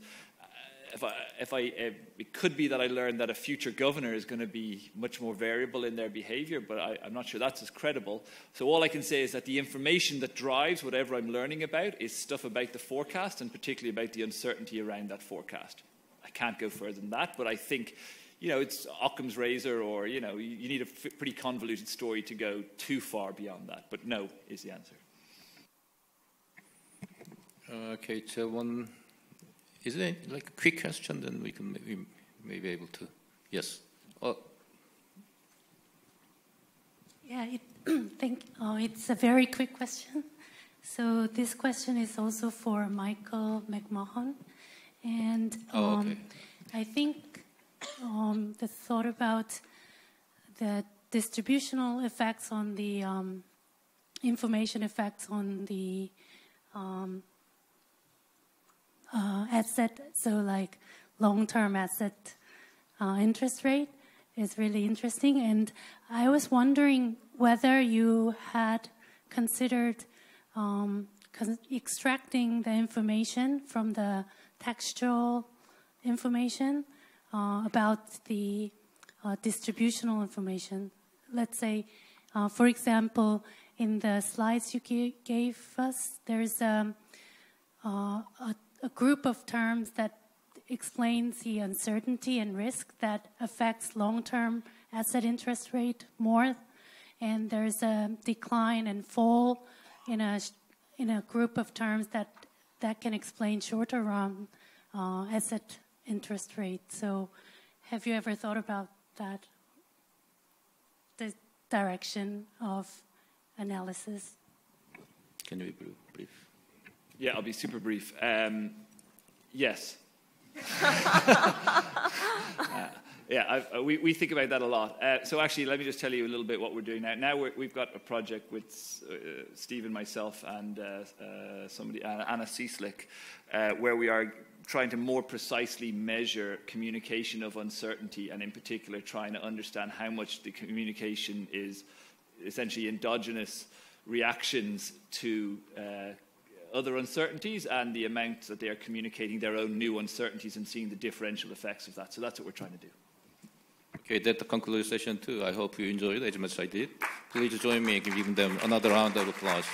It could be that I learned that a future governor is going to be much more variable in their behavior, but I'm not sure that's as credible. So all I can say is that the information that drives whatever I'm learning about is stuff about the forecast, and particularly about the uncertainty around that forecast. I can't go further than that, but I think, you know, it's Occam's razor, or, you know, you need a pretty convoluted story to go too far beyond that. But no is the answer. Okay, so one, is there like a quick question? Then we can maybe be able to, yes. Oh. Yeah, it's a very quick question. So this question is also for Michael McMahon. And okay. I think the thought about the distributional effects on the information effects on the asset, so like long-term asset interest rate is really interesting. And I was wondering whether you had considered extracting the information from the textual information about the distributional information. Let's say, for example, in the slides you gave us, there's a group of terms that explains the uncertainty and risk that affects long-term asset interest rate more, and there's a decline and fall in a group of terms that can explain shorter run asset interest rate. So have you ever thought about that, the direction of analysis? Can you be brief? Yeah, I'll be super brief. Yes. We think about that a lot. So actually, let me just tell you a little bit what we're doing now. Now we've got a project with Steve and myself and Anna Cieslik, where we are trying to more precisely measure communication of uncertainty, and in particular trying to understand how much the communication is essentially endogenous reactions to other uncertainties and the amount that they are communicating their own new uncertainties and seeing the differential effects of that. So that's what we're trying to do. Okay, that concludes session 2. I hope you enjoyed it as much as I did. Please join me in giving them another round of applause.